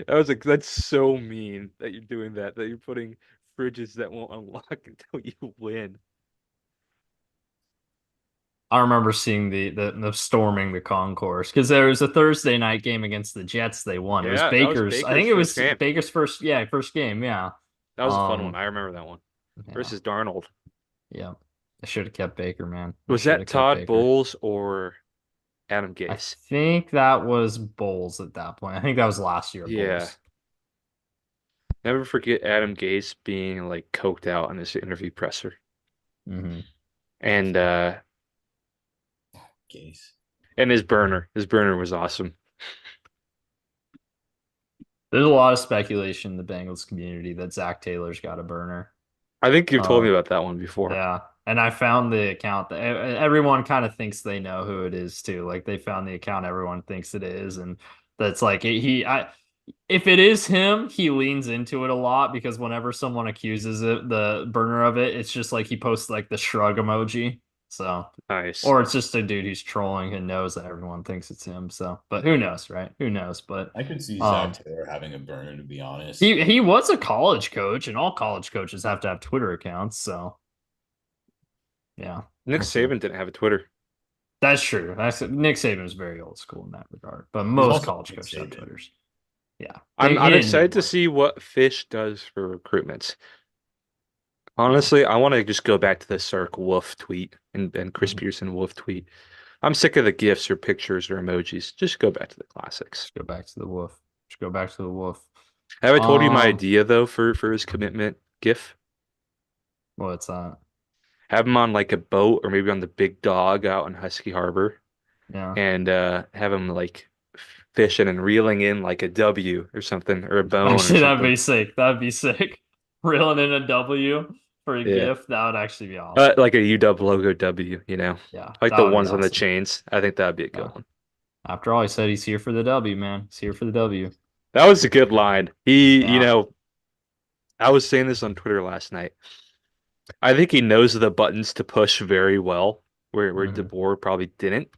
I was like, that's so mean that you're doing that you're putting fridges that won't unlock until you win. I remember seeing the storming the concourse because there was a Thursday night game against the Jets. They won. It was Yeah, that was Baker's. I Baker's think it first was game. Baker's first. Yeah, first game. Yeah. That was a fun one. Um. I remember that one Yeah. versus Darnold. Yeah. I should have kept Baker, man. I Was should that have kept Todd Baker. Bowles or Adam I Gase? think that was Bowles at that point. I think that was last year, Yeah. Bowles. Never forget Adam Gase being like coked out on his interview presser. Hmm. And Case. and his burner. His burner was awesome. There's a lot of speculation in the Bengals community that Zach Taylor's got a burner. I think you've told me Uh, about that one before. Yeah. And I found the account that everyone kind of thinks they know who it is too. Like they found the account everyone thinks it is. And that's like if it is him, he leans into it a lot because whenever someone accuses the burner of it, it's just like he posts like the shrug emoji. So, Nice. or it's just a dude who's trolling and knows that everyone thinks it's him. So, but who knows, right? Who knows? But, I could see Zach um, Taylor having a burner, to be honest. he was a college coach, and all college coaches have to have Twitter accounts. So, yeah, Nick we'll see. Saban didn't have a Twitter. That's true. That's Nick Saban is very old school in that regard, but He's most also college Nick coaches have Saban. Twitters. Yeah, I'm he I'm didn't need excited to one. see what Fish does for recruitments. Yeah. Honestly, I want to just go back to the Sark Wolf tweet and Chris Mhm. Pearson Wolf tweet. I'm sick of the gifs or pictures or emojis. Just go back to the classics. Just go back to the wolf. Just go back to the wolf. Have I told you my Um, idea though for his commitment gif? what's that? Have him on like a boat or maybe on the big dog out in Husky Harbor Yeah. and have him like fishing and reeling in like a W or something or a bone or Actually, that'd something. be sick. That'd be sick. Reeling in a W for a Yeah. gift, that would actually be awesome. Like a UW logo W, you know, Yeah, like that the would be ones on the awesome. chains. I think that'd be a good Yeah. one. After all, he said he's here for the W, man. He's here for the W. That was a good line. Yeah. I was saying this on Twitter last night. I think he knows the buttons to push very well, where Hmm. DeBoer probably didn't.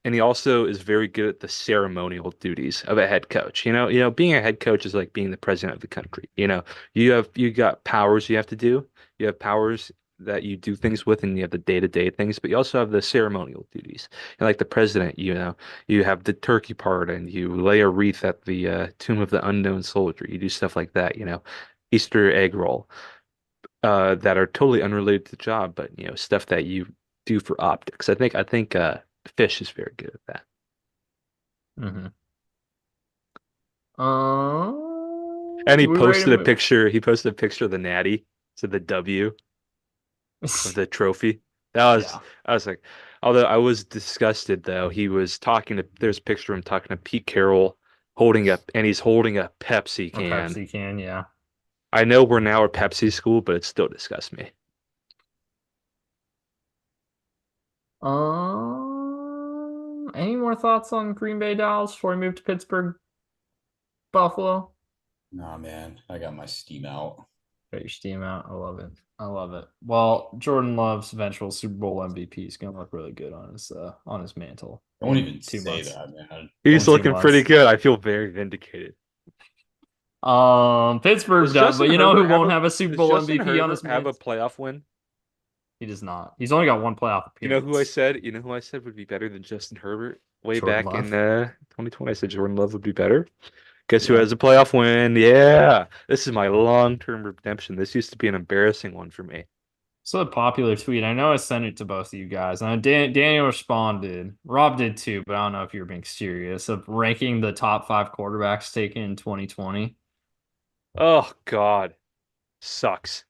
And he also is very good at the ceremonial duties of a head coach. Being a head coach is like being the president of the country. You got powers you have to do. You have powers that you do things with, and you have the day-to-day things, but you also have the ceremonial duties. And like the president, you have the turkey part, and you lay a wreath at the tomb of the unknown soldier. You do stuff like that. Easter egg roll, that are totally unrelated to the job, but stuff that you do for optics. I think Fish is very good at that. Hmm. And he We ready to posted a move? picture. He posted a picture of the natty, so the W of the trophy. That was Yeah. I was like, although I was disgusted though. There's a picture of him talking to Pete Carroll he's holding a Pepsi Or can. Pepsi can, yeah. I know we're now a Pepsi school, but it still disgusts me. Any more thoughts on Green Bay Dallas before we move to Pittsburgh, Buffalo? Nah, man, I got my steam out. Got your steam out. I love it. I love it. Well, Jordan Love's eventual Super Bowl MVP is gonna look really good on his mantle Don't in even two say months. that, man. He's In two looking pretty months. good. I feel very vindicated. Pittsburgh Does does, but Justin you know who Herbert have won't a have a Super does Bowl Justin MVP on his Herbert have a mantle? playoff win? He does not. He's only got one playoff You know who I appearance. said? You know who I said would be better than Justin Herbert way Jordan back in Love. 2020? I said Jordan Love would be better. Guess who Yeah. has a playoff win? Yeah. This is my long-term redemption. This used to be an embarrassing one for me. So a popular tweet. I know I sent it to both of you guys. And Daniel responded. Rob did too, but I don't know if you were being serious of ranking the top five quarterbacks taken in 2020. Oh God. Sucks.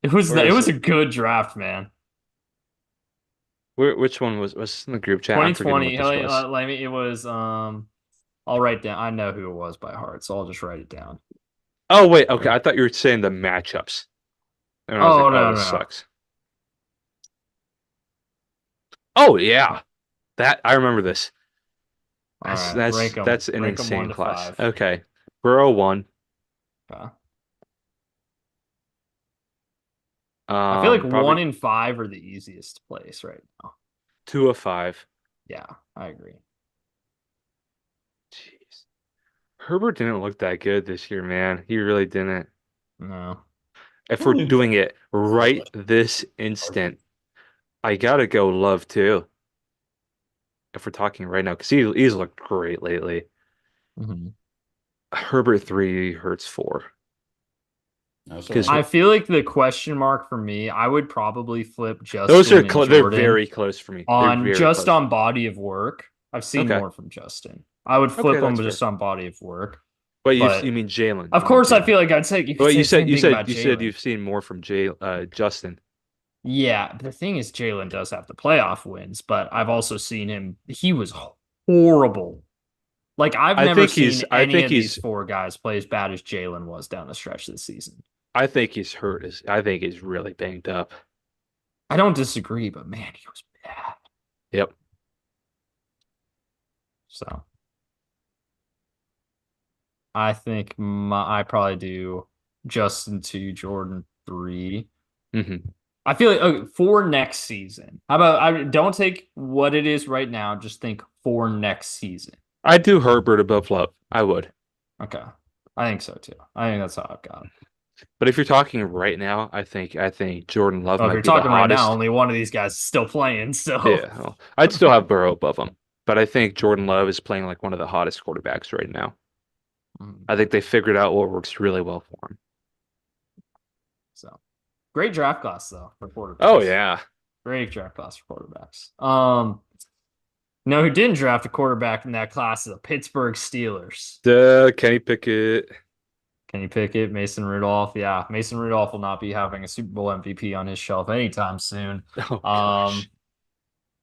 Where It is was a it? good draft, man. Which one was this in the group chat? I'm forgetting what 2020. this was. Let me. It was. I'll write down. I know who it was by heart, so I'll just write it down. Oh wait, okay. Right. I thought you were saying the matchups. And I was like, Oh oh, no this no. sucks. Oh yeah. That I remember this. All That's right. that's that's an Rank them one insane to class. five. Okay. Burrow one. Okay. I feel like one Probably in five are the easiest to place right now. 2 of 5. Yeah, I agree. Jeez. Herbert didn't look that good this year, man. He really didn't. No. If we're Really doing it felt right like this instant, I gotta go Love too. If we're talking right now, because he's looked great lately. Mhm. Herbert 3, Hurts 4. that's all Because right. I feel like the question mark for me, I would probably flip those are Justin and they're Jordan very close for me. They're on very just close for on me. body of work. I've seen Okay. more from Justin. I would Okay, flip them that's fair. just on body of work. But you But mean Jalen? of You mean course, I Jalen? feel like I'd say you could Well, say you the said same you thing said about you said Jalen. you've seen more from Justin. Yeah, the thing is, Jalen does have the playoff wins, but I've also seen him. He was horrible. Like I've I never think seen he's I any think of these he's four guys play as bad as Jalen was down the stretch this season. I think he's hurt. I think he's really banged up. I don't disagree, but man, he was bad. Yep. So I think I probably do Justin 2, Jordan 3. Hmm. I feel like okay, for next season. How about I don't take what it is right now, just think for next season. I do Herbert above Love. I would. Okay. I think so too. I think that's how I've got it. But if you're talking right now, I think Jordan Love Well, if might you're be the talking right now, hottest. only one of these guys is still playing, so Yeah, well, I'd still have Burrow above him, but I think Jordan Love is playing like one of the hottest quarterbacks right now. mm, I think they figured out what works really well for him. so great draft class though for Oh quarterbacks. yeah, Great draft class for quarterbacks. No, who didn't draft a quarterback in that class is the Pittsburgh Steelers. duh, Kenny Pickett. Can you pick it? Mason Rudolph. Yeah, Mason Rudolph will not be having a Super Bowl MVP on his shelf anytime soon. Oh Um, gosh.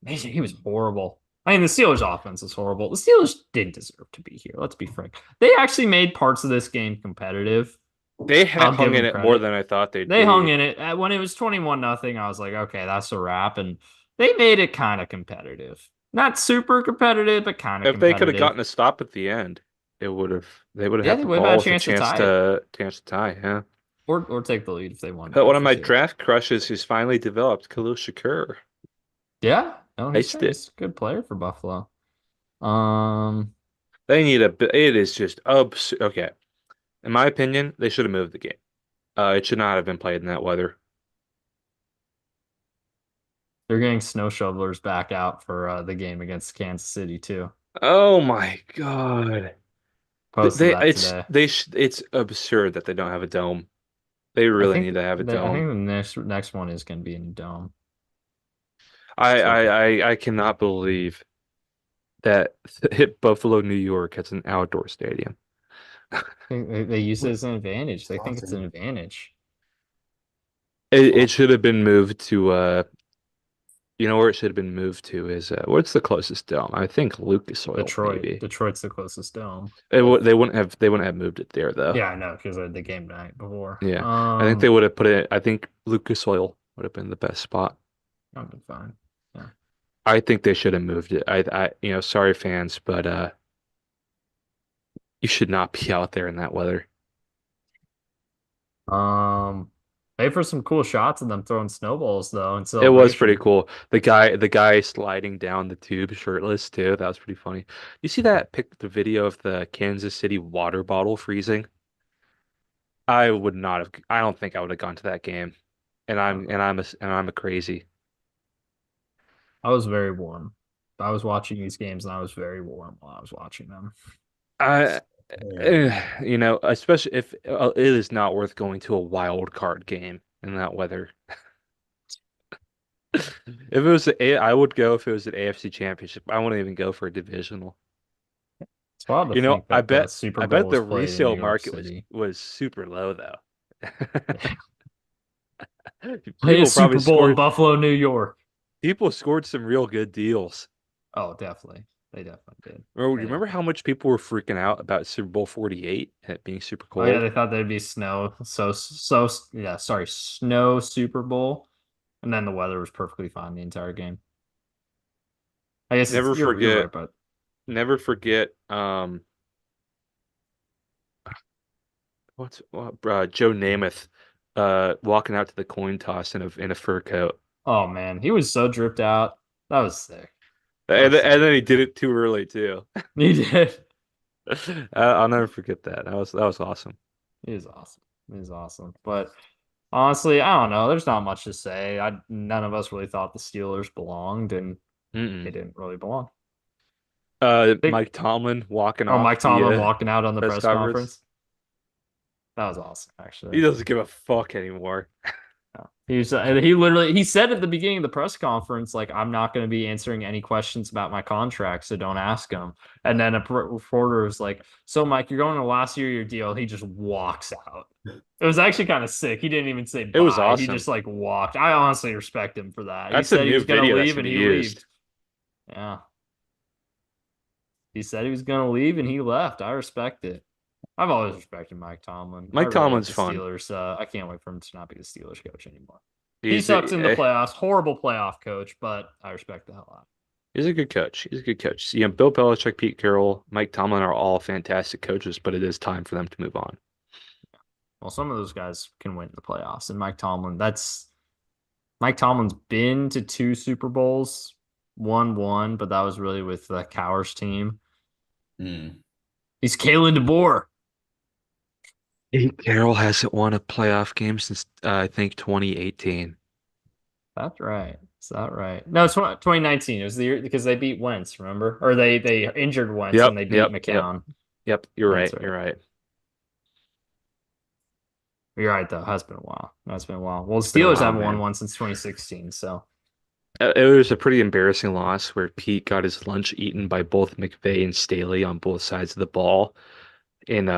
Mason, he was horrible. I mean, the Steelers' offense is horrible. The Steelers didn't deserve to be here. Let's be frank. They actually made parts of this game competitive. They I'll give hung in them it more credit. than I thought they'd They hung be. in it. When it was 21-0, I was like, okay, that's a wrap. And they made it kind of competitive. Not super competitive, but kind of If they could have competitive. gotten a stop at the end, they would have Yeah, had they the would have had ball a with a chance to tie it chance to tie, yeah. or take the lead if they wanted to But go one of for my two. draft crushes who's finally developed, Khalil Shakur. Yeah, no, Iced it. he's a good player for Buffalo. Um, They need it is just absurd. Okay. In my opinion, they should have moved the game. It should not have been played in that weather. they're getting snow shovelers back out for the game against Kansas City too. Oh my God. Posted that today. It's absurd that they don't have a dome. They really need to have a I think dome. the next one is going to be in a dome. I So I I, I cannot believe that hit Buffalo, New York has an outdoor stadium. they use it What as an advantage. They think it's an Wisconsin? advantage. It should have been moved to you know where it should have been moved to is what's the closest dome? I think Lucas Oil Detroit. maybe. Detroit's the closest dome. They wouldn't have moved it there though. Yeah, I know because of the game night before. Yeah. I think they would have put it I think Lucas Oil would have been the best spot. I've been fine. Yeah. I think they should have moved it. Sorry fans, but you should not be out there in that weather. Um, Pay for some cool shots of them throwing snowballs though in It was pretty celebration. cool. The guy sliding down the tube shirtless too. That was pretty funny. You see the video of the Kansas City water bottle freezing? I would not have. I don't think I would have gone to that game. And I'm a crazy. I was very warm. I was watching these games and I was very warm while I was watching them. I, Yeah. especially if it is not worth going to a wild card game in that weather. If it was I would go if it was an AFC Championship. I wouldn't even go for a divisional. It's wild to You know, think that the Super I Bowl bet was the played in New resale York market City. was super low though. Play a People probably Super Bowl in scored Buffalo, New York. people scored some real good deals. Oh, definitely. They definitely did. Remember, you They remember how definitely. much people were freaking out about Super Bowl 48 and it being super Oh yeah, cold? they thought there'd be snow. Yeah, sorry, snow Super Bowl, and then the weather was perfectly fine the entire game. I guess Never you're forget, right, but never forget Joe Namath walking out to the coin toss in a fur coat. oh man, he was so dripped out. That was sick. That And was and sick. then he did it too early too. He did. I'll never forget that. That was awesome. He was awesome. He was awesome. But honestly, I don't know. There's not much to say. None of us really thought the Steelers belonged, and they Mm-mm. didn't really belong. They, Mike Tomlin walking oh, off Mike the Tomlin walking out on the press press conference. conference. That was awesome, actually. He doesn't give a fuck anymore. Yeah. He literally he said at the beginning of the press conference, like, I'm not going to be answering any questions about my contract, so don't ask him. And then a reporter was like, "So, Mike, you're going to last year of your deal." He just walks out. It was actually kind of sick. He didn't even say It was bye. He awesome. just like walked. I honestly respect him for that. He That's a said he new was going to video that leave should and be he used. left. Yeah. He said he was going to leave and he left. I respect it. I've always respected Mike Tomlin. I Mike really like Tomlin's the fun. Steelers. I can't wait for him to not be the Steelers coach anymore. He sucks in the He's playoffs. Horrible playoff coach, but I respect the hell out. he's a good coach. He's a good coach. You know, Bill Belichick, Pete Carroll, Mike Tomlin are all fantastic coaches, but it is time for them to move on. Well, some of those guys can win the playoffs, and Mike Tomlin's been to two Super Bowls, won one, but that was really with the Cowers team. Hmm. He's Kalen DeBoer. Pete Carroll hasn't won a playoff game since I think 2018. That's right. Is that right? No, it's 2019. It was the year because they beat Wentz, remember? Or they injured Wentz and they beat Yep. McCown. Yep, you're That's right. right. You're right. You're right, though. It has been a while. That's been a while. Well, the It's been a Steelers while, haven't won man. one since 2016, so It was a pretty embarrassing loss where Pete got his lunch eaten by both McVay and Staley on both sides of the ball in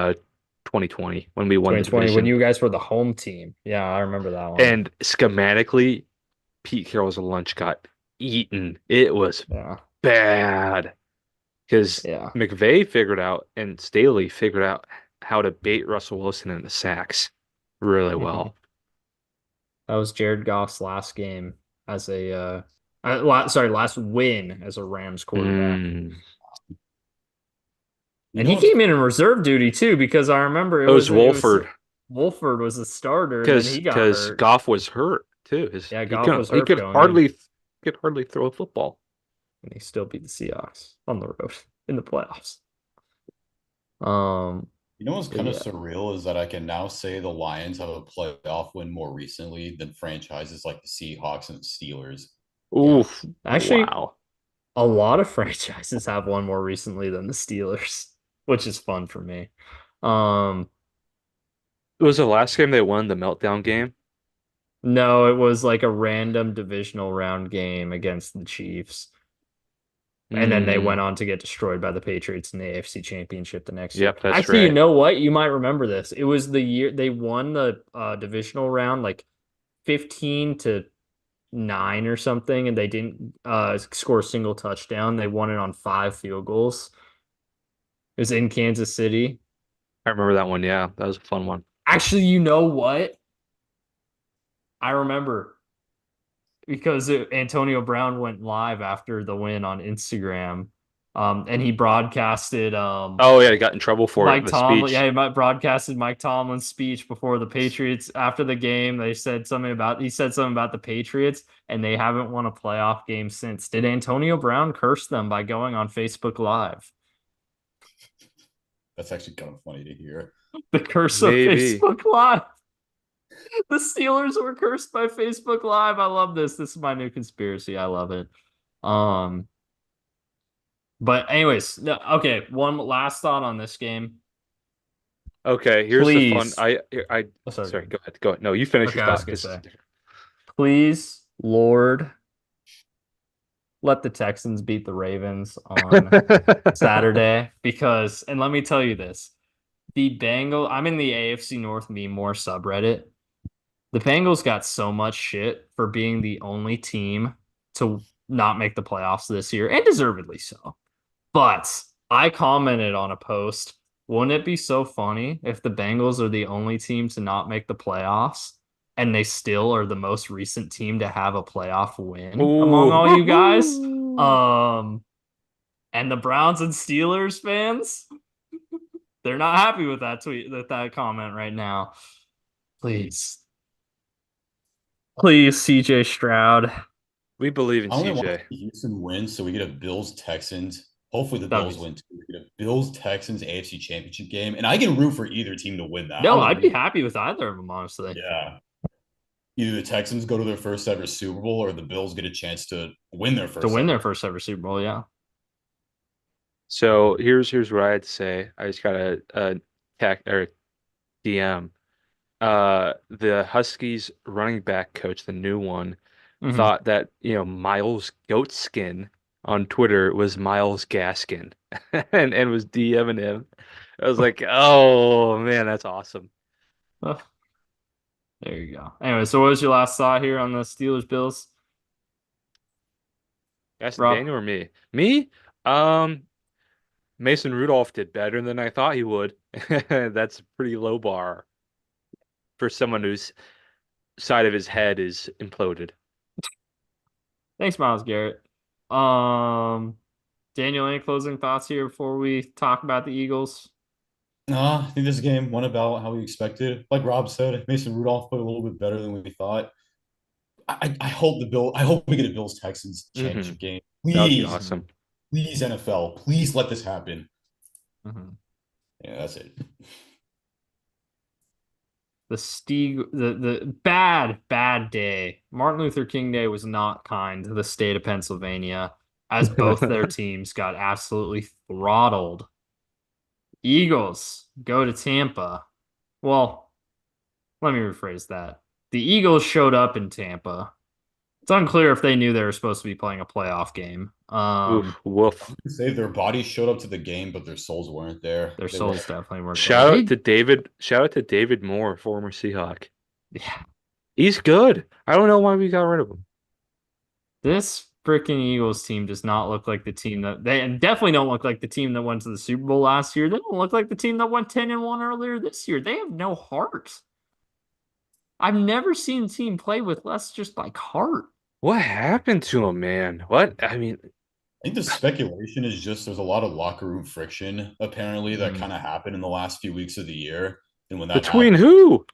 2020 when we won the 2020 when division. you guys were the home team. Yeah, I remember that one. And schematically, Pete Carroll's lunch got eaten. It was Yeah. bad because Yeah. McVay figured out and Staley figured out how to bait Russell Wilson in the sacks really hmm well. That was Jared Goff's last game as a last win as a Rams quarterback. Mm. You And know he what's came in reserve duty too, because I remember It was it was Wolford Wolford was the starter and then because he got hurt. Goff was hurt too. Yeah, Goff was hurt Could going in, hardly throw a football. and he still beat the Seahawks on the road in the playoffs. Um, you know what's but kind of yeah, surreal is that I can now say the Lions have a playoff win more recently than franchises like the Seahawks and the Steelers. yeah. Oof. Actually, Wow. a lot of franchises have won more recently than the Steelers, which is fun for me. Um, It was the last game they won, the meltdown game. no, it was like a random divisional round game against the Chiefs. And then they went Mm. on to get destroyed by the Patriots in the AFC Championship the next year. Yep, that's Actually, you right. know what? You might remember this. It was the year they won the divisional round like 15-9 or something, and they didn't score a single touchdown. They won it on 5 field goals. It was in Kansas City. I remember that one. Yeah, that was a fun one. Actually, you know what? I remember because Antonio Brown went live after the win on Instagram. And he broadcasted Oh yeah, he got in trouble for it, Mike the Tomlin, speech. yeah, he broadcasted Mike Tomlin's speech before the Patriots after the game. He said something about the Patriots, and they haven't won a playoff game since. Did Antonio Brown curse them by going on Facebook Live? That's actually kind of funny to hear. The curse of Maybe. Facebook Live. The Steelers were cursed by Facebook Live. I love this. This is my new conspiracy. I love it. Um, but anyways, no, okay. One last thought on this game, Okay, here's the fun. please. I Oh, sorry. sorry, go ahead. Go ahead. No, you finish Okay, your I was thought gonna because say. Please, Lord, let the Texans beat the Ravens on Saturday because, and let me tell you this, I'm in the AFC North Meme More subreddit. The Bengals got so much shit for being the only team to not make the playoffs this year, and deservedly so. But I commented on a post, wouldn't it be so funny if the Bengals are the only team to not make the playoffs and they still are the most recent team to have a playoff win among all you guys? Ooh. Um, and the Browns and Steelers fans, they're not happy with that comment right now. Please, please, CJ Stroud. We believe in I only want to CJ. see Houston win so we get a Bills Texans. Hopefully the That'd Bills be win too. We get a Bills Texans AFC Championship game, and I can root for either team to win that. I no, would I'd be really, happy with either of them, honestly. yeah. Either the Texans go to their first ever Super Bowl, or the Bills get a chance to win their To first win their ever. first ever Super Bowl, yeah. So here's what I'd say. I just got a tech or DM. The Huskies running back coach, the new one, hmm thought that, Miles Goatskin on Twitter was Miles Gaskin and was DMing him. I was like, oh man, that's awesome. There you go. Anyway, so what was your last thought here on the Steelers Bills, That's Rob? Daniel or me? Me? Um, Mason Rudolph did better than I thought he would. That's a pretty low bar for someone whose side of his head is imploded. Thanks, Miles Garrett. Um, Daniel, any closing thoughts here before we talk about the Eagles? I think this game went about how we expected. Like Rob said, Mason Rudolph played a little bit better than we thought. I hope I hope we get a Bills Texans Hmm. championship game. That would be Please, hmm awesome. please, NFL, please let this happen. hmm Yeah, that's it. The bad day. Martin Luther King Day was not kind to the state of Pennsylvania, as both their teams got absolutely throttled. Eagles go to Tampa. Well, let me rephrase that. The Eagles showed up in Tampa. It's unclear if they knew they were supposed to be playing a playoff game. Um, Oof, woof. Say their bodies showed up to the game, but their souls weren't there. their They were souls definitely weren't there. Shout out They, to David. Shout out to David Moore, former Seahawk. yeah, He's good. I don't know why we got rid of him. this freaking Eagles team does not look like the team that they definitely don't look like the team that went to the Super Bowl last year. They don't look like the team that went 10-1 earlier this year. They have no heart. I've never seen a team play with less just like heart. What happened to him, man? What? I mean, I think the speculation is just there's a lot of locker room friction apparently that Mm. kind of happened in the last few weeks of the year. And when that between happened, who?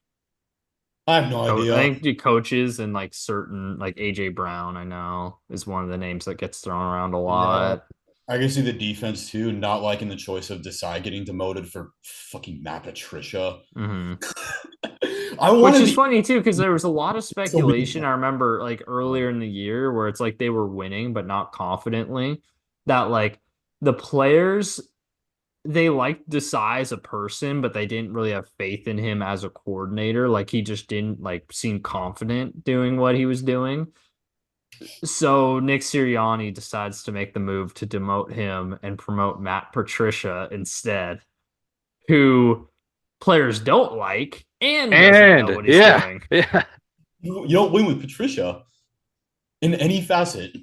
I have no I idea. think the coaches and like certain like AJ Brown, I know, is one of the names that gets thrown around a Yeah. lot. I can see the defense too, not liking the choice of Desai getting demoted for fucking Matt Patricia. Hmm. I Which wanted is the funny too, because there was a lot of so many speculation. I remember like earlier in the year where it's like they were winning, but not confidently. That like the players they liked Desai as a person, but they didn't really have faith in him as a coordinator. Like he just didn't like seem confident doing what he was doing. So Nick Sirianni decides to make the move to demote him and promote Matt Patricia instead, who players don't like and doesn't know And what he's yeah, doing. yeah. you don't win with Patricia in any facet.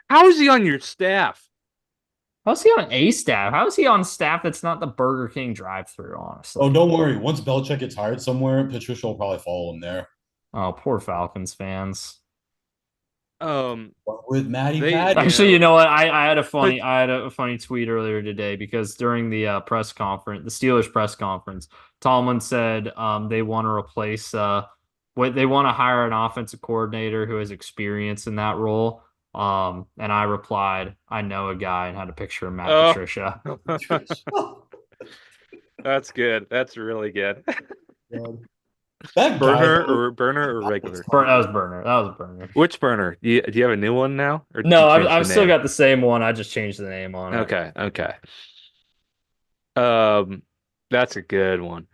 How is he on your staff? How's he on a staff? How is he on staff that's not the Burger King drive-through, Oh, honestly? don't worry. Once Belichick gets hired somewhere, Patricia will probably follow him there. Oh, poor Falcons fans. Um, With Matty they Patty. Actually, yeah, you know what? I had a but funny tweet earlier today because during the press conference, the Steelers press conference, Tomlin said they want to replace what they want to hire an offensive coordinator who has experience in that role. And I replied, I know a guy and had a picture of Matt oh, Patricia. that's good. That's really good. God. That guy though, Burner or that was regular? That funny. was Burner. That was Burner. Which burner? Do you have a new one now, or did you No, change the I've still name? got the same one. I just changed the name on it. Okay, okay. Um, that's a good one.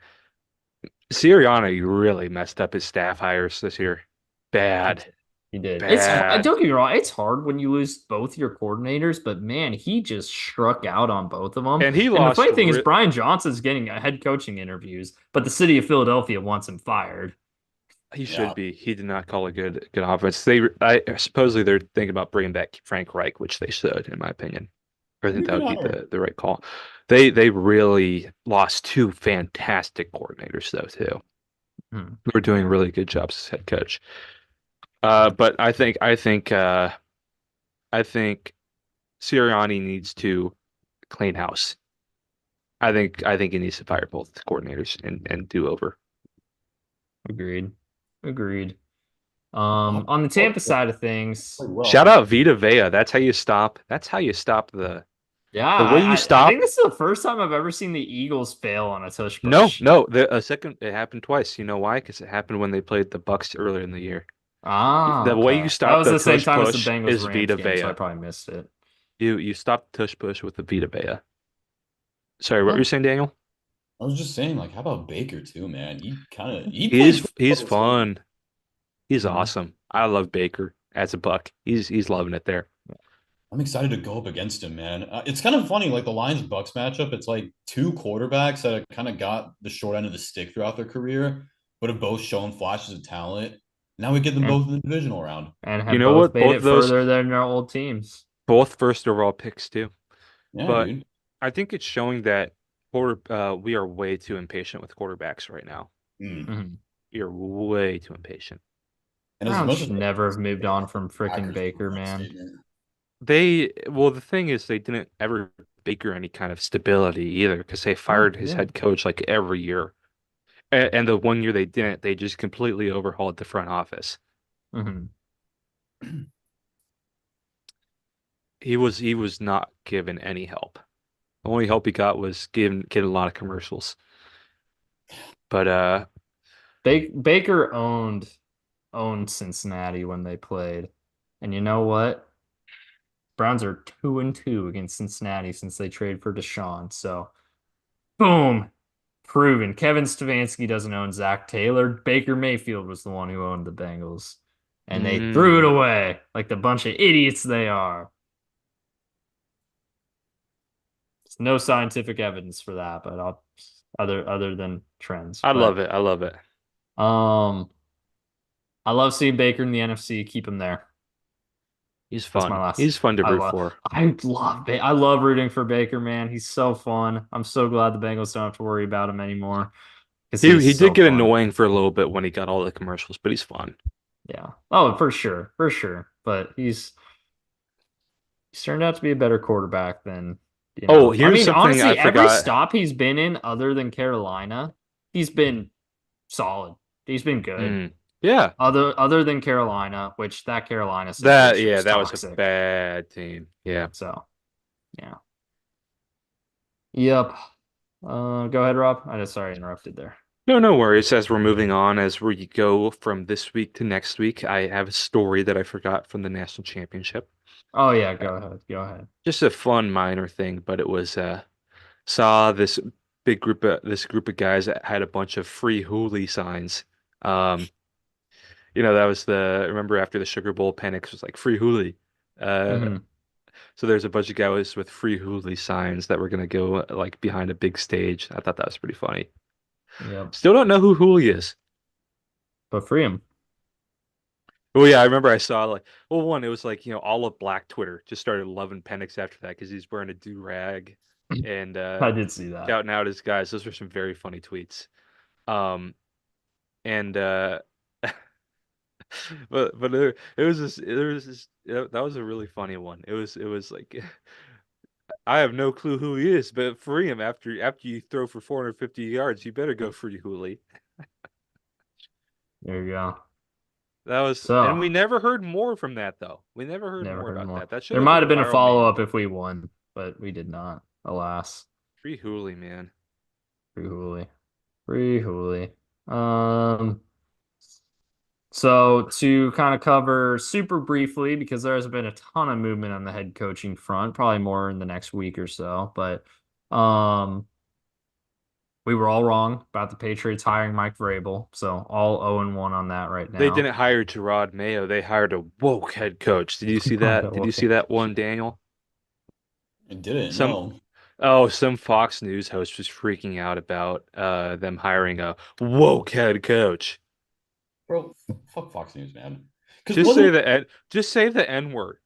Sirianni really messed up his staff hires this year. He Bad, did. He did. It's bad. don't get me wrong. It's hard when you lose both your coordinators, but man, he just struck out on both of them. And he And the lost. funny thing is, Brian Johnson's getting head coaching interviews, but the city of Philadelphia wants him fired. He Yeah. should be. He did not call a good offense. I supposedly they're thinking about bringing back Frank Reich, which they should, in my opinion. I think Pretty that good would be hire. the right call. They really lost two fantastic coordinators though too. Hmm. Who are doing really good jobs as head coach. But I think Sirianni needs to clean house. I think he needs to fire both coordinators and do over. Agreed. Agreed. Wow. On the Oh, Tampa yeah, side of things, played Shout well. out Vita Vea. That's how you stop. That's how you stop yeah, the way you I think stop. this is the first time I've ever seen the Eagles fail on a tush No, push. no. The a second it happened twice. You know why? Because it happened when they played the Bucks earlier in the year. Ah, The way you okay. That stop was the the same tush time as the push Bengals is Rams Vita game, so I Vea. probably missed it. You stop the tush push with the Vita Vea. Sorry, what were Well, you saying, Daniel? I was just saying, like, how about Baker too, man? He played He's football this whole year. fun. He's Hmm. awesome. I love Baker as a Buck. He's loving it there. I'm excited to go up against him, man. It's kind of funny, like the Lions Bucks matchup. It's like two quarterbacks that have kind of got the short end of the stick throughout their career, but have both shown flashes of talent. Now we get them And both in the divisional round. You have know both what? made it further than their old teams. Both first overall picks too. Yeah, But dude. I think it's showing that we are way too impatient with quarterbacks right now. Mm. Hmm. You're way too impatient. And as Browns much as should I never hate to have say moved it, on I from think the freaking Packers Baker, proved that man. statement. Well, the thing is, they didn't ever Baker any kind of stability either because they Oh, fired his yeah. head coach like every year. And the one year they didn't, they just completely overhauled the front office. Hmm. He was not given any help. The only help he got was getting a lot of commercials. But Baker owned Cincinnati when they played. And you know what? Browns are 2-2 against Cincinnati since they traded for Deshaun. So boom. Proven. Kevin Stefanski doesn't own Zach Taylor. Baker Mayfield was the one who owned the Bengals. and they threw it Mm. away like the bunch of idiots they are. There's no scientific evidence for that, but other than trends. I love But it. I love it. um, I love seeing Baker in the NFC. Keep him there. He's That's my fun. last. He's fun to I root love for. I love rooting for Baker, man. He's so fun. I'm so glad the Bengals don't have to worry about him anymore because He he's he did so get fun. annoying for a little bit when he got all the commercials, but he's fun. Yeah. Oh, for sure. But he's turned out to be a better quarterback than, Oh, I here's mean, something I honestly, every forgot. stop he's been in other than Carolina, he's been solid. He's been good. Mm. Yeah. Other than Carolina, which that Carolina That situation yeah, was that was a toxic. bad team. Yeah. So, yeah. Yep. Go ahead, Rob. I just sorry I interrupted there. No, no worries. As we're moving on, as we go from this week to next week, I have a story that I forgot from the national championship. Oh yeah, Uh, go ahead. Go ahead. just a fun minor thing, but it was saw this group of guys that had a bunch of free Hooli signs. Um, that was the remember after the Sugar Bowl panics was like free Hooli. Uh, Hmm. so there's a bunch of guys with free Hooli signs that were gonna go like behind a big stage. I thought that was pretty funny. Yep. Still don't know who Hooli is. But free him. Oh yeah, I remember I saw like one, it was like, all of Black Twitter just started loving Penix after that because he's wearing a do-rag and I did see that. shouting out his guys. Those were some very funny tweets. Um and but there was this that was a really funny one. It was like I have no clue who he is, but free him after you throw for 450 yards, you better go free Hooley. There you go. That was, and So, we never heard more from that though. We never heard never more heard about more. that. That should There have been might a have been a viral meme. follow-up if we won, but we did not, alas. Free Hooley, man. Free Hooley. Free Hooley. Um, so to kind of cover super briefly, because there has been a ton of movement on the head coaching front, probably more in the next week or so, but um we were all wrong about the Patriots hiring Mike Vrabel. So all 0-1 on that right They now. didn't hire Gerard Mayo. They hired a woke head coach. Did you see that? Did you see that one, Daniel? I didn't Some know. some Fox News host was freaking out about them hiring a woke head coach. Bro, fuck Fox News, man. Because Just say wasn't the N just say the N word.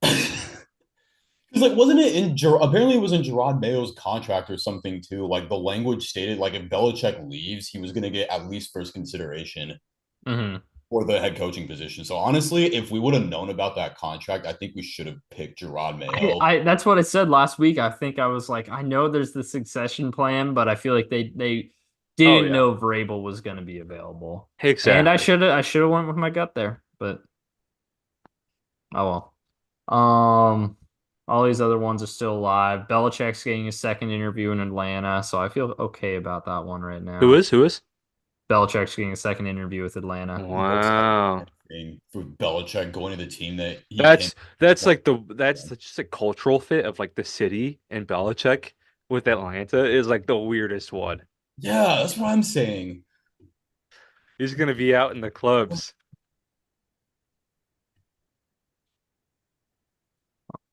because like wasn't it in apparently it was in Gerard Mayo's contract or something too. Like the language stated like if Belichick leaves, he was gonna get at least first consideration Hmm. for the head coaching position. So honestly, if we would have known about that contract, I think we should have picked Gerard Mayo. I that's what I said last week. I think I was like, I know there's the succession plan, but I feel like they Oh didn't yeah. know Vrabel was going to be available. And Exactly. I should have went with my gut there, but oh well. All these other ones are still alive. Belichick's getting a second interview in Atlanta, so I feel okay about that one right Who now. is? Who is? Belichick's getting a second interview with Atlanta. Most Wow. thing for Belichick going to the team that he came. That's like that's just a cultural fit of like the city and Belichick with Atlanta is like the weirdest one. Yeah, that's what I'm saying. He's gonna be out in the clubs.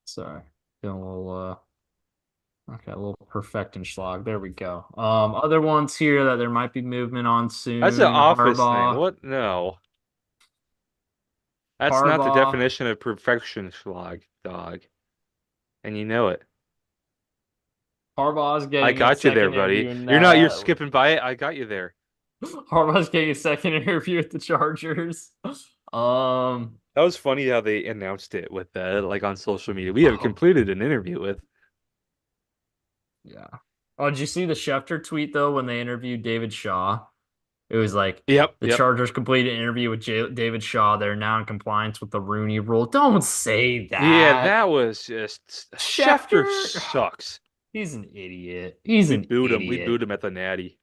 Sorry, feeling a little okay, a little perfecting schlag. There we go. Other ones here that there might be movement on That's an soon. office thing. What? No. That's not the Harbaugh, definition of perfection, schlag, dog. And you know it. Harbaugh's I getting a got you there, second buddy. interview in You're skipping by it. I got you there. Harbaugh's getting a second interview with the Chargers. Um, That was funny how they announced it with like on social media. We have oh completed an interview with. yeah. Oh, did you see the Schefter tweet though when they interviewed David Shaw? It was like Yep, the yep. Chargers completed an interview with David Shaw. They're now in compliance with the Rooney Rule. Don't say Yeah, that. that was just Schefter Schefter, sucks. he's an idiot. He's We an booed him. We booed idiot. him at the Natty.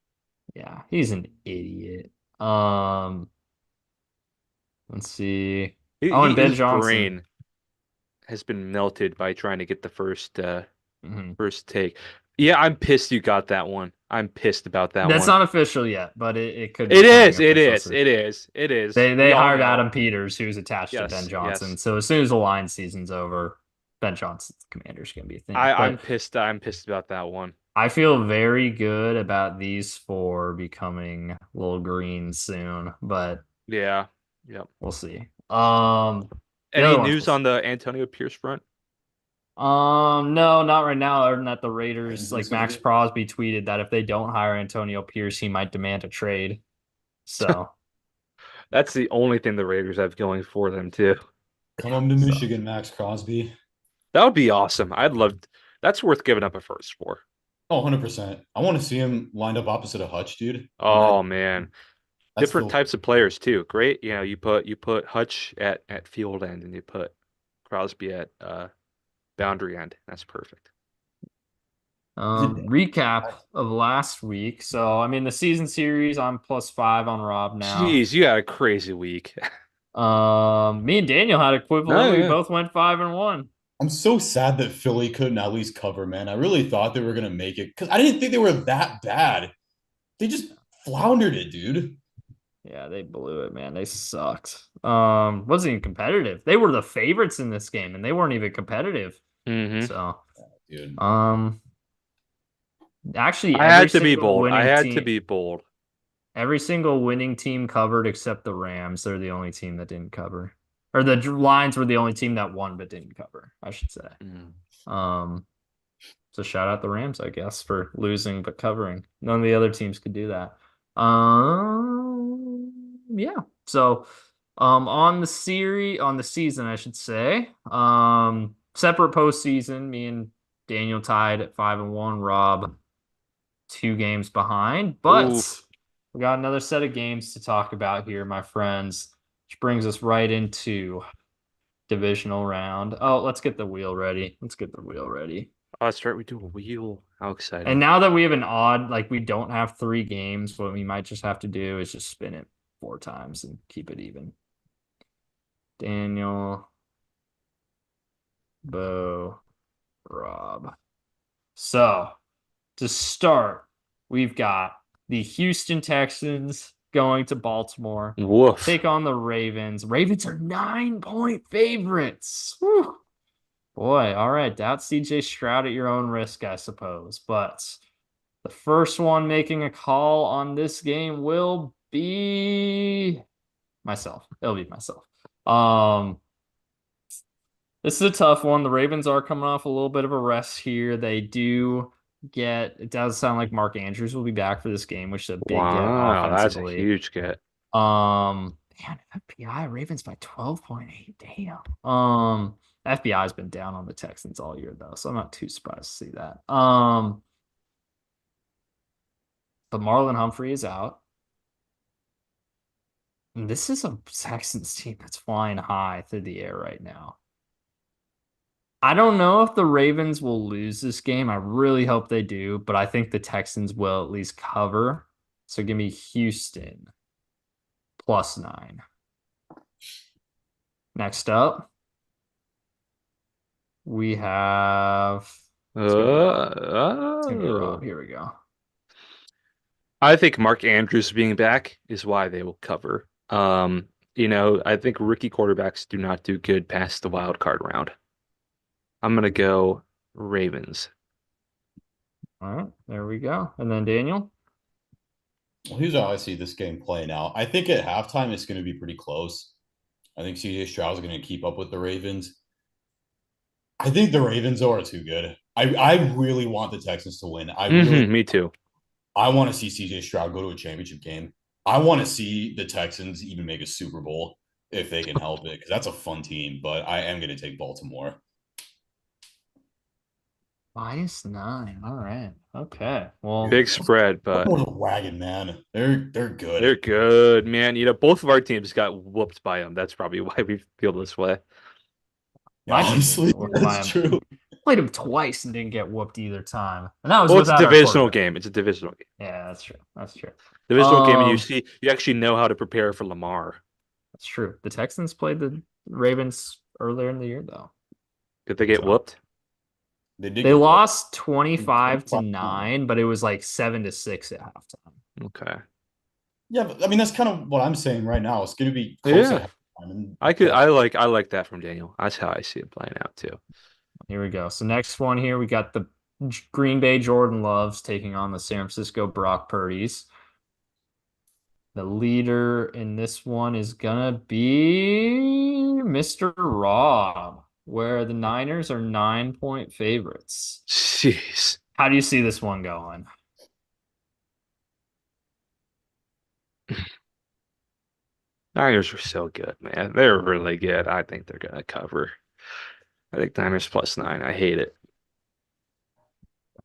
Yeah, he's an idiot. Um, let's see. Oh, and Ben His Johnson. brain has been melted by trying to get the Mhm. first take. Yeah, I'm pissed you got that one. I'm pissed about that That's one. not official yet, but it could be It coming is, it official is, soon. it is, it is. They We all hired know. Adam Peters, who's attached to Ben Yes, Johnson. yes. So as soon as the line season's over, Ben Johnson's commander's gonna be a thing. I'm But pissed. I'm pissed about that one. I feel very good about these four becoming little green soon, but Yeah. Yep. we'll see. The Any other ones news on the Antonio Pierce front? no, not right now. Other than that, the Raiders, When's like this gonna Max be? Crosby tweeted that if they don't hire Antonio Pierce, he might demand a trade. So That's the only thing the Raiders have going for them too. Come yeah, on to so Michigan, Max Crosby. That would be awesome. I'd love. That's worth giving up a first for. Oh, 100%. I want to see him lined up opposite of Hutch, dude. And Oh man, that's different the types of players too. Great. You put Hutch at field end and you put Crosby at boundary end. That's perfect. is it recap of last week. So I mean the season series, I'm +5 on Rob now. Jeez, you had a crazy week. Me and Daniel had No, equivalent. We yeah. both went 5-1. I'm so sad that Philly couldn't at least cover, man. I really thought they were gonna make it because I didn't think they were that bad. They just floundered it, dude. Yeah, they blew it, man. They sucked. Wasn't even competitive. They were the favorites in this game, and they weren't even competitive. hmm So, Dude. um, actually, I had to be bold. I had to be bold. every single winning team covered except the Rams. They're the only team that didn't cover, or the Lions were the only team that won but didn't cover, I should say. Mm. Um, so shout out the Rams, I guess, for losing but covering. None of the other teams could do that. Yeah. So, on the season, I should say, separate postseason, me and Daniel tied at 5-1. Rob 2 games behind, but Oof. we got another set of games to talk about here, my friends, which brings us right into divisional round. Oh, let's get the wheel ready. Let's get the wheel ready. Oh, that's right. We do a wheel. How And exciting. now that we have an odd, like we don't have 3 games, what we might just have to do is just spin it 4 times and keep it even. Daniel, Beau, Rob. So to start, we've got the Houston Texans going to Baltimore, Woof. take on the Ravens. Ravens are 9-point favorites. Whew. Boy, all right. Doubt CJ Stroud at your own risk, I suppose. But the first one making a call on this game will be myself. It'll be myself. This is a tough one. The Ravens are coming off a little bit of a rest here. They do it does sound like Mark Andrews will be back for this game, which is a big get Wow, that's a offensively. huge get. Man, FBI Ravens by 12.8. Damn. FBI's been down on the Texans all year though, so I'm not too surprised to see that. But Marlon Humphrey is out. And this is a Texans team that's flying high through the air right now. I don't know if the Ravens will lose this game. I really hope they do, but I think the Texans will at least cover. So give me Houston +9. Next up, we have it's gonna be Rob. Here we go. I think Mark Andrews being back is why they will cover. I think rookie quarterbacks do not do good past the wild card round. I'm gonna go Ravens. All right, there we go. And then Daniel. Well, here's how I see this game playing out. I think at halftime it's going to be pretty close. I think CJ Stroud is going to keep up with the Ravens. I think the Ravens are too good. I really want the Texans to win. Me too. I want to see CJ Stroud go to a championship game. I want to see the Texans even make a Super Bowl if they can help it because that's a fun team. But I am going to take Baltimore. -9. All right. Okay. Well, Big spread, but Baltimore's a wagon, man. They're they're good. good, man. Both of our teams got whooped by them. That's probably why we feel this way. Yeah, my team didn't honestly, get whooped by that's him. true. Played him twice and didn't get whooped either time. And that was Well, it's a without our divisional quarterback. game. It's a divisional game. Yeah, that's true. That's true. Divisional game, and you actually know how to prepare for Lamar. That's true. The Texans played the Ravens earlier in the year, though. Did they get So, whooped? They did They get blown lost 25 to 25-9. 9, but it was like 7-6 at halftime. Okay. Yeah, but, I mean that's kind of what I'm saying right now. It's going to be close at Yeah. halftime and I could close. I like that from Daniel. That's how I see it playing out too. Here we go. So next one here, we got the Green Bay Jordan Loves taking on the San Francisco Brock Purdy's. The leader in this one is gonna be Mr. Rob, where the Niners are 9-point favorites. Jeez. How do you see this one going? Niners are so good, man. They're really good. I think they're gonna cover. I think Niners +9. I hate it.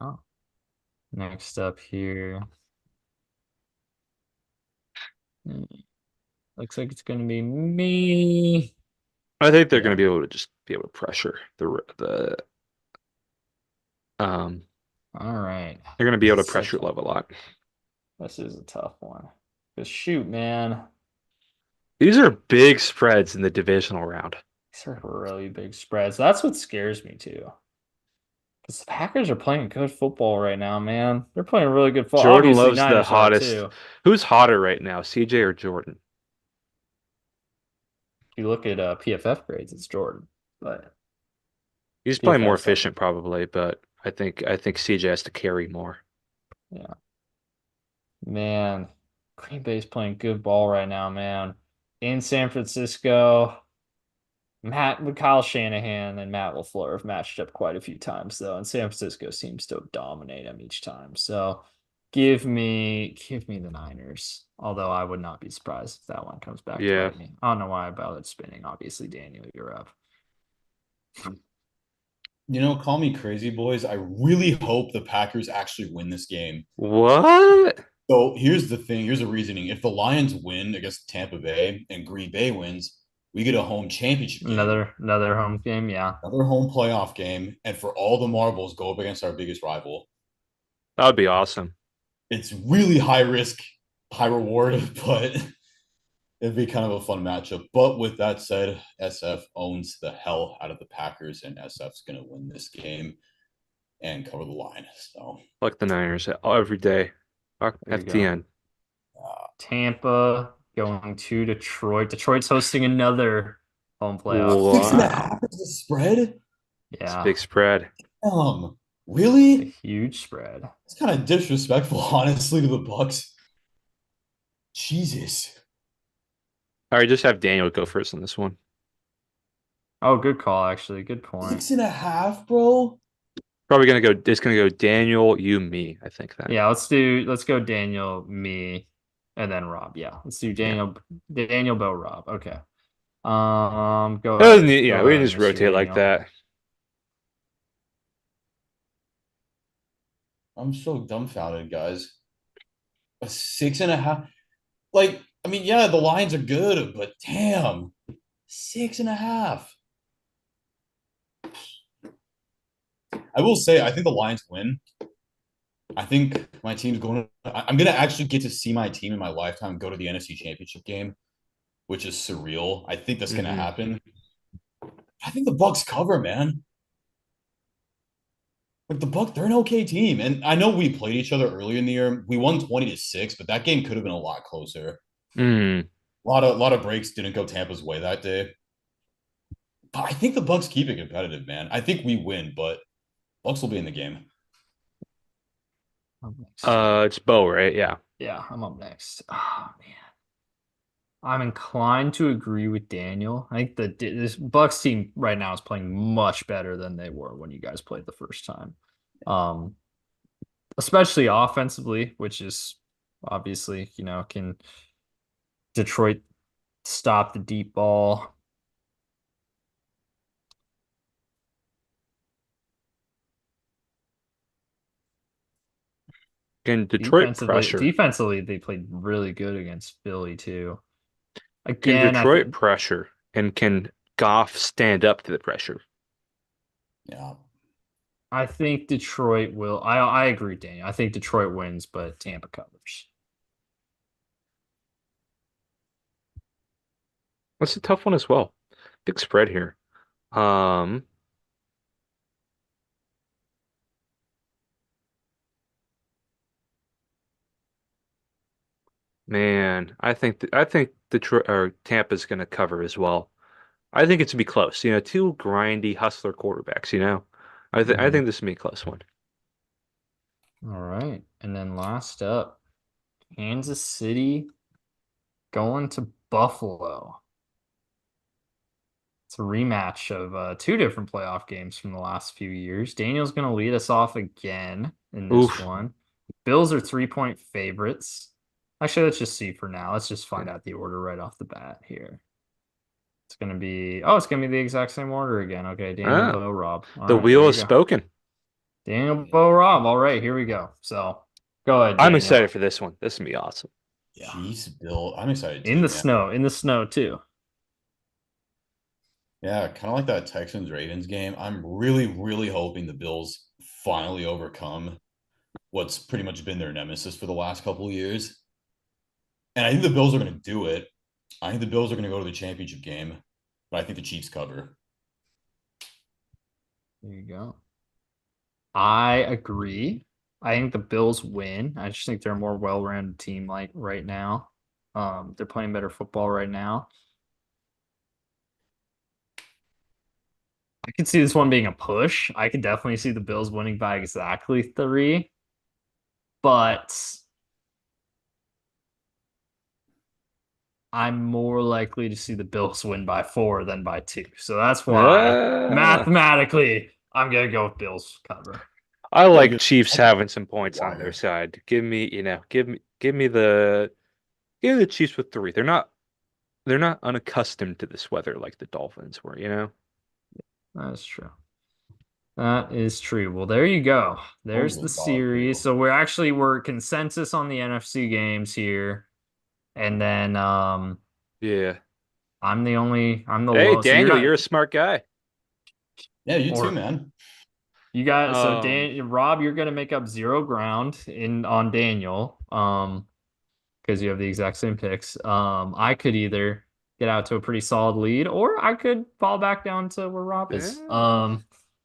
Oh, next up here. Hmm, looks like it's gonna be me. I think they're gonna Yeah. be able to just be able to pressure the um All right. they're gonna be able to This is a pressure tough Love a one. lot. This is a tough one. Because shoot, man, These are big spreads in the divisional round. these are really big spreads. That's what scares me too. Because the Packers are playing good football right now, man. They're playing really good football. Jordan Obviously, loves the Niners are hottest. too. Who's hotter right now, CJ or Jordan? If you look at PFF grades, it's Jordan. But He's playing more PFF's up. efficient probably, but I think CJ has to carry more. Yeah. Man, Green Bay's playing good ball right now, man. In San Francisco, Kyle Shanahan and Matt LaFleur have matched up quite a few times though, and San Francisco seems to dominate them each time. So give me the Niners. Although I would not be surprised if that one comes back to Yeah. bite me. I don't know why I bothered spinning. Obviously, Daniel, you're up. Call me crazy, boys. I really hope the Packers actually win this game. What? So here's the thing. Here's the reasoning. If the Lions win against Tampa Bay and Green Bay wins, we get a home championship game, Another home game, yeah. another home playoff game, and for all the marbles, go up against our biggest rival. That would be awesome. It's really high risk, high reward, but it'd be kind of a fun matchup. But with that said, SF owns the hell out of the Packers, and SF's going to win this game and cover the line. So, Like the Niners every day. There you go. FTN. Tampa going to Detroit. Detroit's hosting another home playoff six and game. a Wow. half is the spread. It's a Yeah, big spread. Really? it's a huge spread. It's kind of disrespectful, honestly, to the Bucks. Jesus. All right, just have Daniel go first on this one. Oh, good call, actually. Good point. 6.5, bro. Probably gonna go. It's gonna go Daniel, you, me. I think then. Yeah, let's go Daniel, me, and then Rob. Yeah, let's do Yeah. Daniel, Beau, Rob. Okay. Yeah, Go we can ahead, just Mr. rotate like Daniel. that. I'm so dumbfounded, guys. A 6.5. Like, I mean, yeah, the lines are good, but damn, 6.5. I will say, I think the Lions win. I think my team's going to. I'm going to actually get to see my team in my lifetime go to the NFC Championship game, which is surreal. I think that's going to Hmm. happen. I think the Bucks cover, man. Like the Bucks, they're an okay team, and I know we played each other earlier in the year. We won 20-6, but that game could have been a lot closer. Mm. A lot of breaks didn't go Tampa's way that day. But I think the Bucks keep it competitive, man. I think we win, but Bucks will be in the game. I'm next here. It's Beau, right? Yeah. Yeah, I'm up next. Oh man. I'm inclined to agree with Daniel. I think this Bucks team right now is playing much better than they were when you guys played the first time. Um, Especially offensively, which is obviously, can Detroit stop the deep ball? Can Detroit Defensively, pressure? defensively, they played really good against Philly too. Can Again, I Detroit think pressure? And can Goff stand up to the pressure? Yeah. I think Detroit will. I agree, Daniel. I think Detroit wins, but Tampa covers. That's a tough one as well. Big spread here. Um, Man, I think Detroit or Tampa's going to cover as well. I think it's gonna be close. Two grindy hustler quarterbacks. I Mhm. think this will be a close one. All right. And then last up, Kansas City going to Buffalo. It's a rematch of two different playoff games from the last few years. Daniel's going to lead us off again in this Oof. one. Bills are 3-point favorites. Actually, let's just see for now. Let's just find out the order right off the bat here. It's going to be the exact same order again. Okay, Daniel, Ah, Beau, Rob. All the right, wheel there you has go. spoken. Daniel, Beau, Rob. All right, here we go. So go ahead, I'm Daniel. excited for this one. This is gonna be awesome. Yeah. Chiefs, Bill. I'm excited too, man. In the snow too. Yeah, kind of like that Texans Ravens game. I'm really, really hoping the Bills finally overcome what's pretty much been their nemesis for the last couple of years. And I think the Bills are going to do it. I think the Bills are going to go to the championship game, but I think the Chiefs cover. There you go. I agree. I think the Bills win. I just think they're a more well-rounded team like right now. They're playing better football right now. I can see this one being a push. I could definitely see the Bills winning by exactly three, but I'm more likely to see the Bills win by four than by two. So that's why Ah, mathematically I'm gonna go with Bills cover. I Yeah, like good. Chiefs having some points on their Wire. side. Give me the Chiefs with three. They're not unaccustomed to this weather like the Dolphins were. That's true. That is true. Well, there you go. Those There's will the dog series. too. So we're consensus on the NFC games here. And then Yeah. I'm the Hey, low. So you're Daniel, not you're a smart guy. Yeah, you too, or man. you got so Um, Dan Rob, you're gonna make up zero ground in on Daniel. Because you have the exact same picks. I could either get out to a pretty solid lead or I could fall back down to where Rob is. yeah.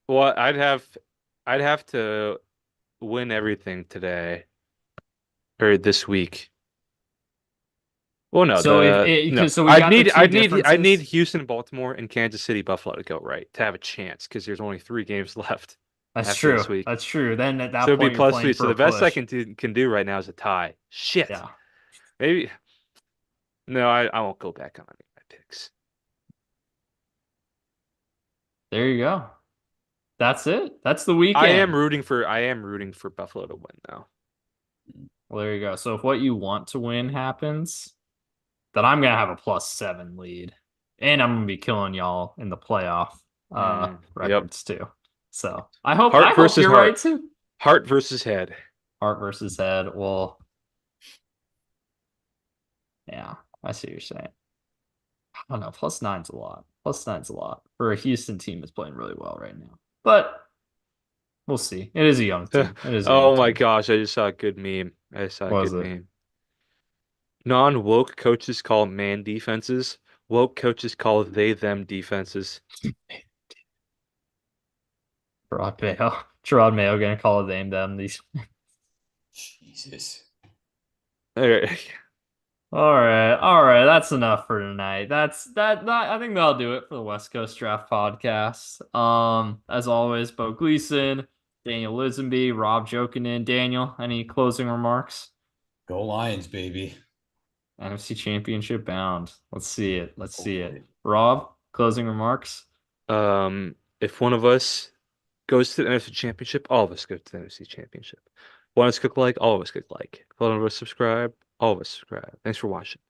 Well, I'd have to win everything today or this week. Well, no, So if the it no. because so we I'd got the need two I'd need I'd need differences. Houston, Baltimore, and Kansas City, Buffalo to go right to have a chance because there's only three games left That's after true. this week. That's true. Then at So that it'd be point, you're plus three. playing So for a the best I push. can do right now is a tie. Shit. Yeah. Maybe no, I won't go back on any of my picks. There you go. That's it. That's the I am weekend. rooting for I am rooting for Buffalo to win though. Well, there you go. So if what you want to win happens, then I'm gonna have a +7 lead. And I'm gonna be killing y'all in the playoff Yep. records too. So I Heart hope versus you're right heart. too. Heart versus head. Heart versus head. Well, yeah, I see what you're saying. I don't know. +9's a lot. +9's a lot for a Houston team that's playing really well right now. But we'll see. It is a young team. It is a young Oh my team. gosh, I just saw a good meme. I saw a What is good it? meme. Non-woke coaches call man defenses. Woke coaches call they them defenses. Gerard Mayo. Gerard Mayo gonna call it them these. Jesus. Okay. All right. That's enough for tonight. That. I think that'll do it for the West Coast Draft Podcast. As always, Bo Gleason, Daniel Lisenby, Rob Jokinen. Daniel, any closing remarks? Go Lions, baby. NFC Championship bound. Let's see it. Let's see it. Hopefully. Rob, closing remarks. If one of us goes to the NFC Championship, all of us go to the NFC Championship. One of us cook like, all of us cook like. If one of us subscribe, all of us subscribe. Thanks for watching.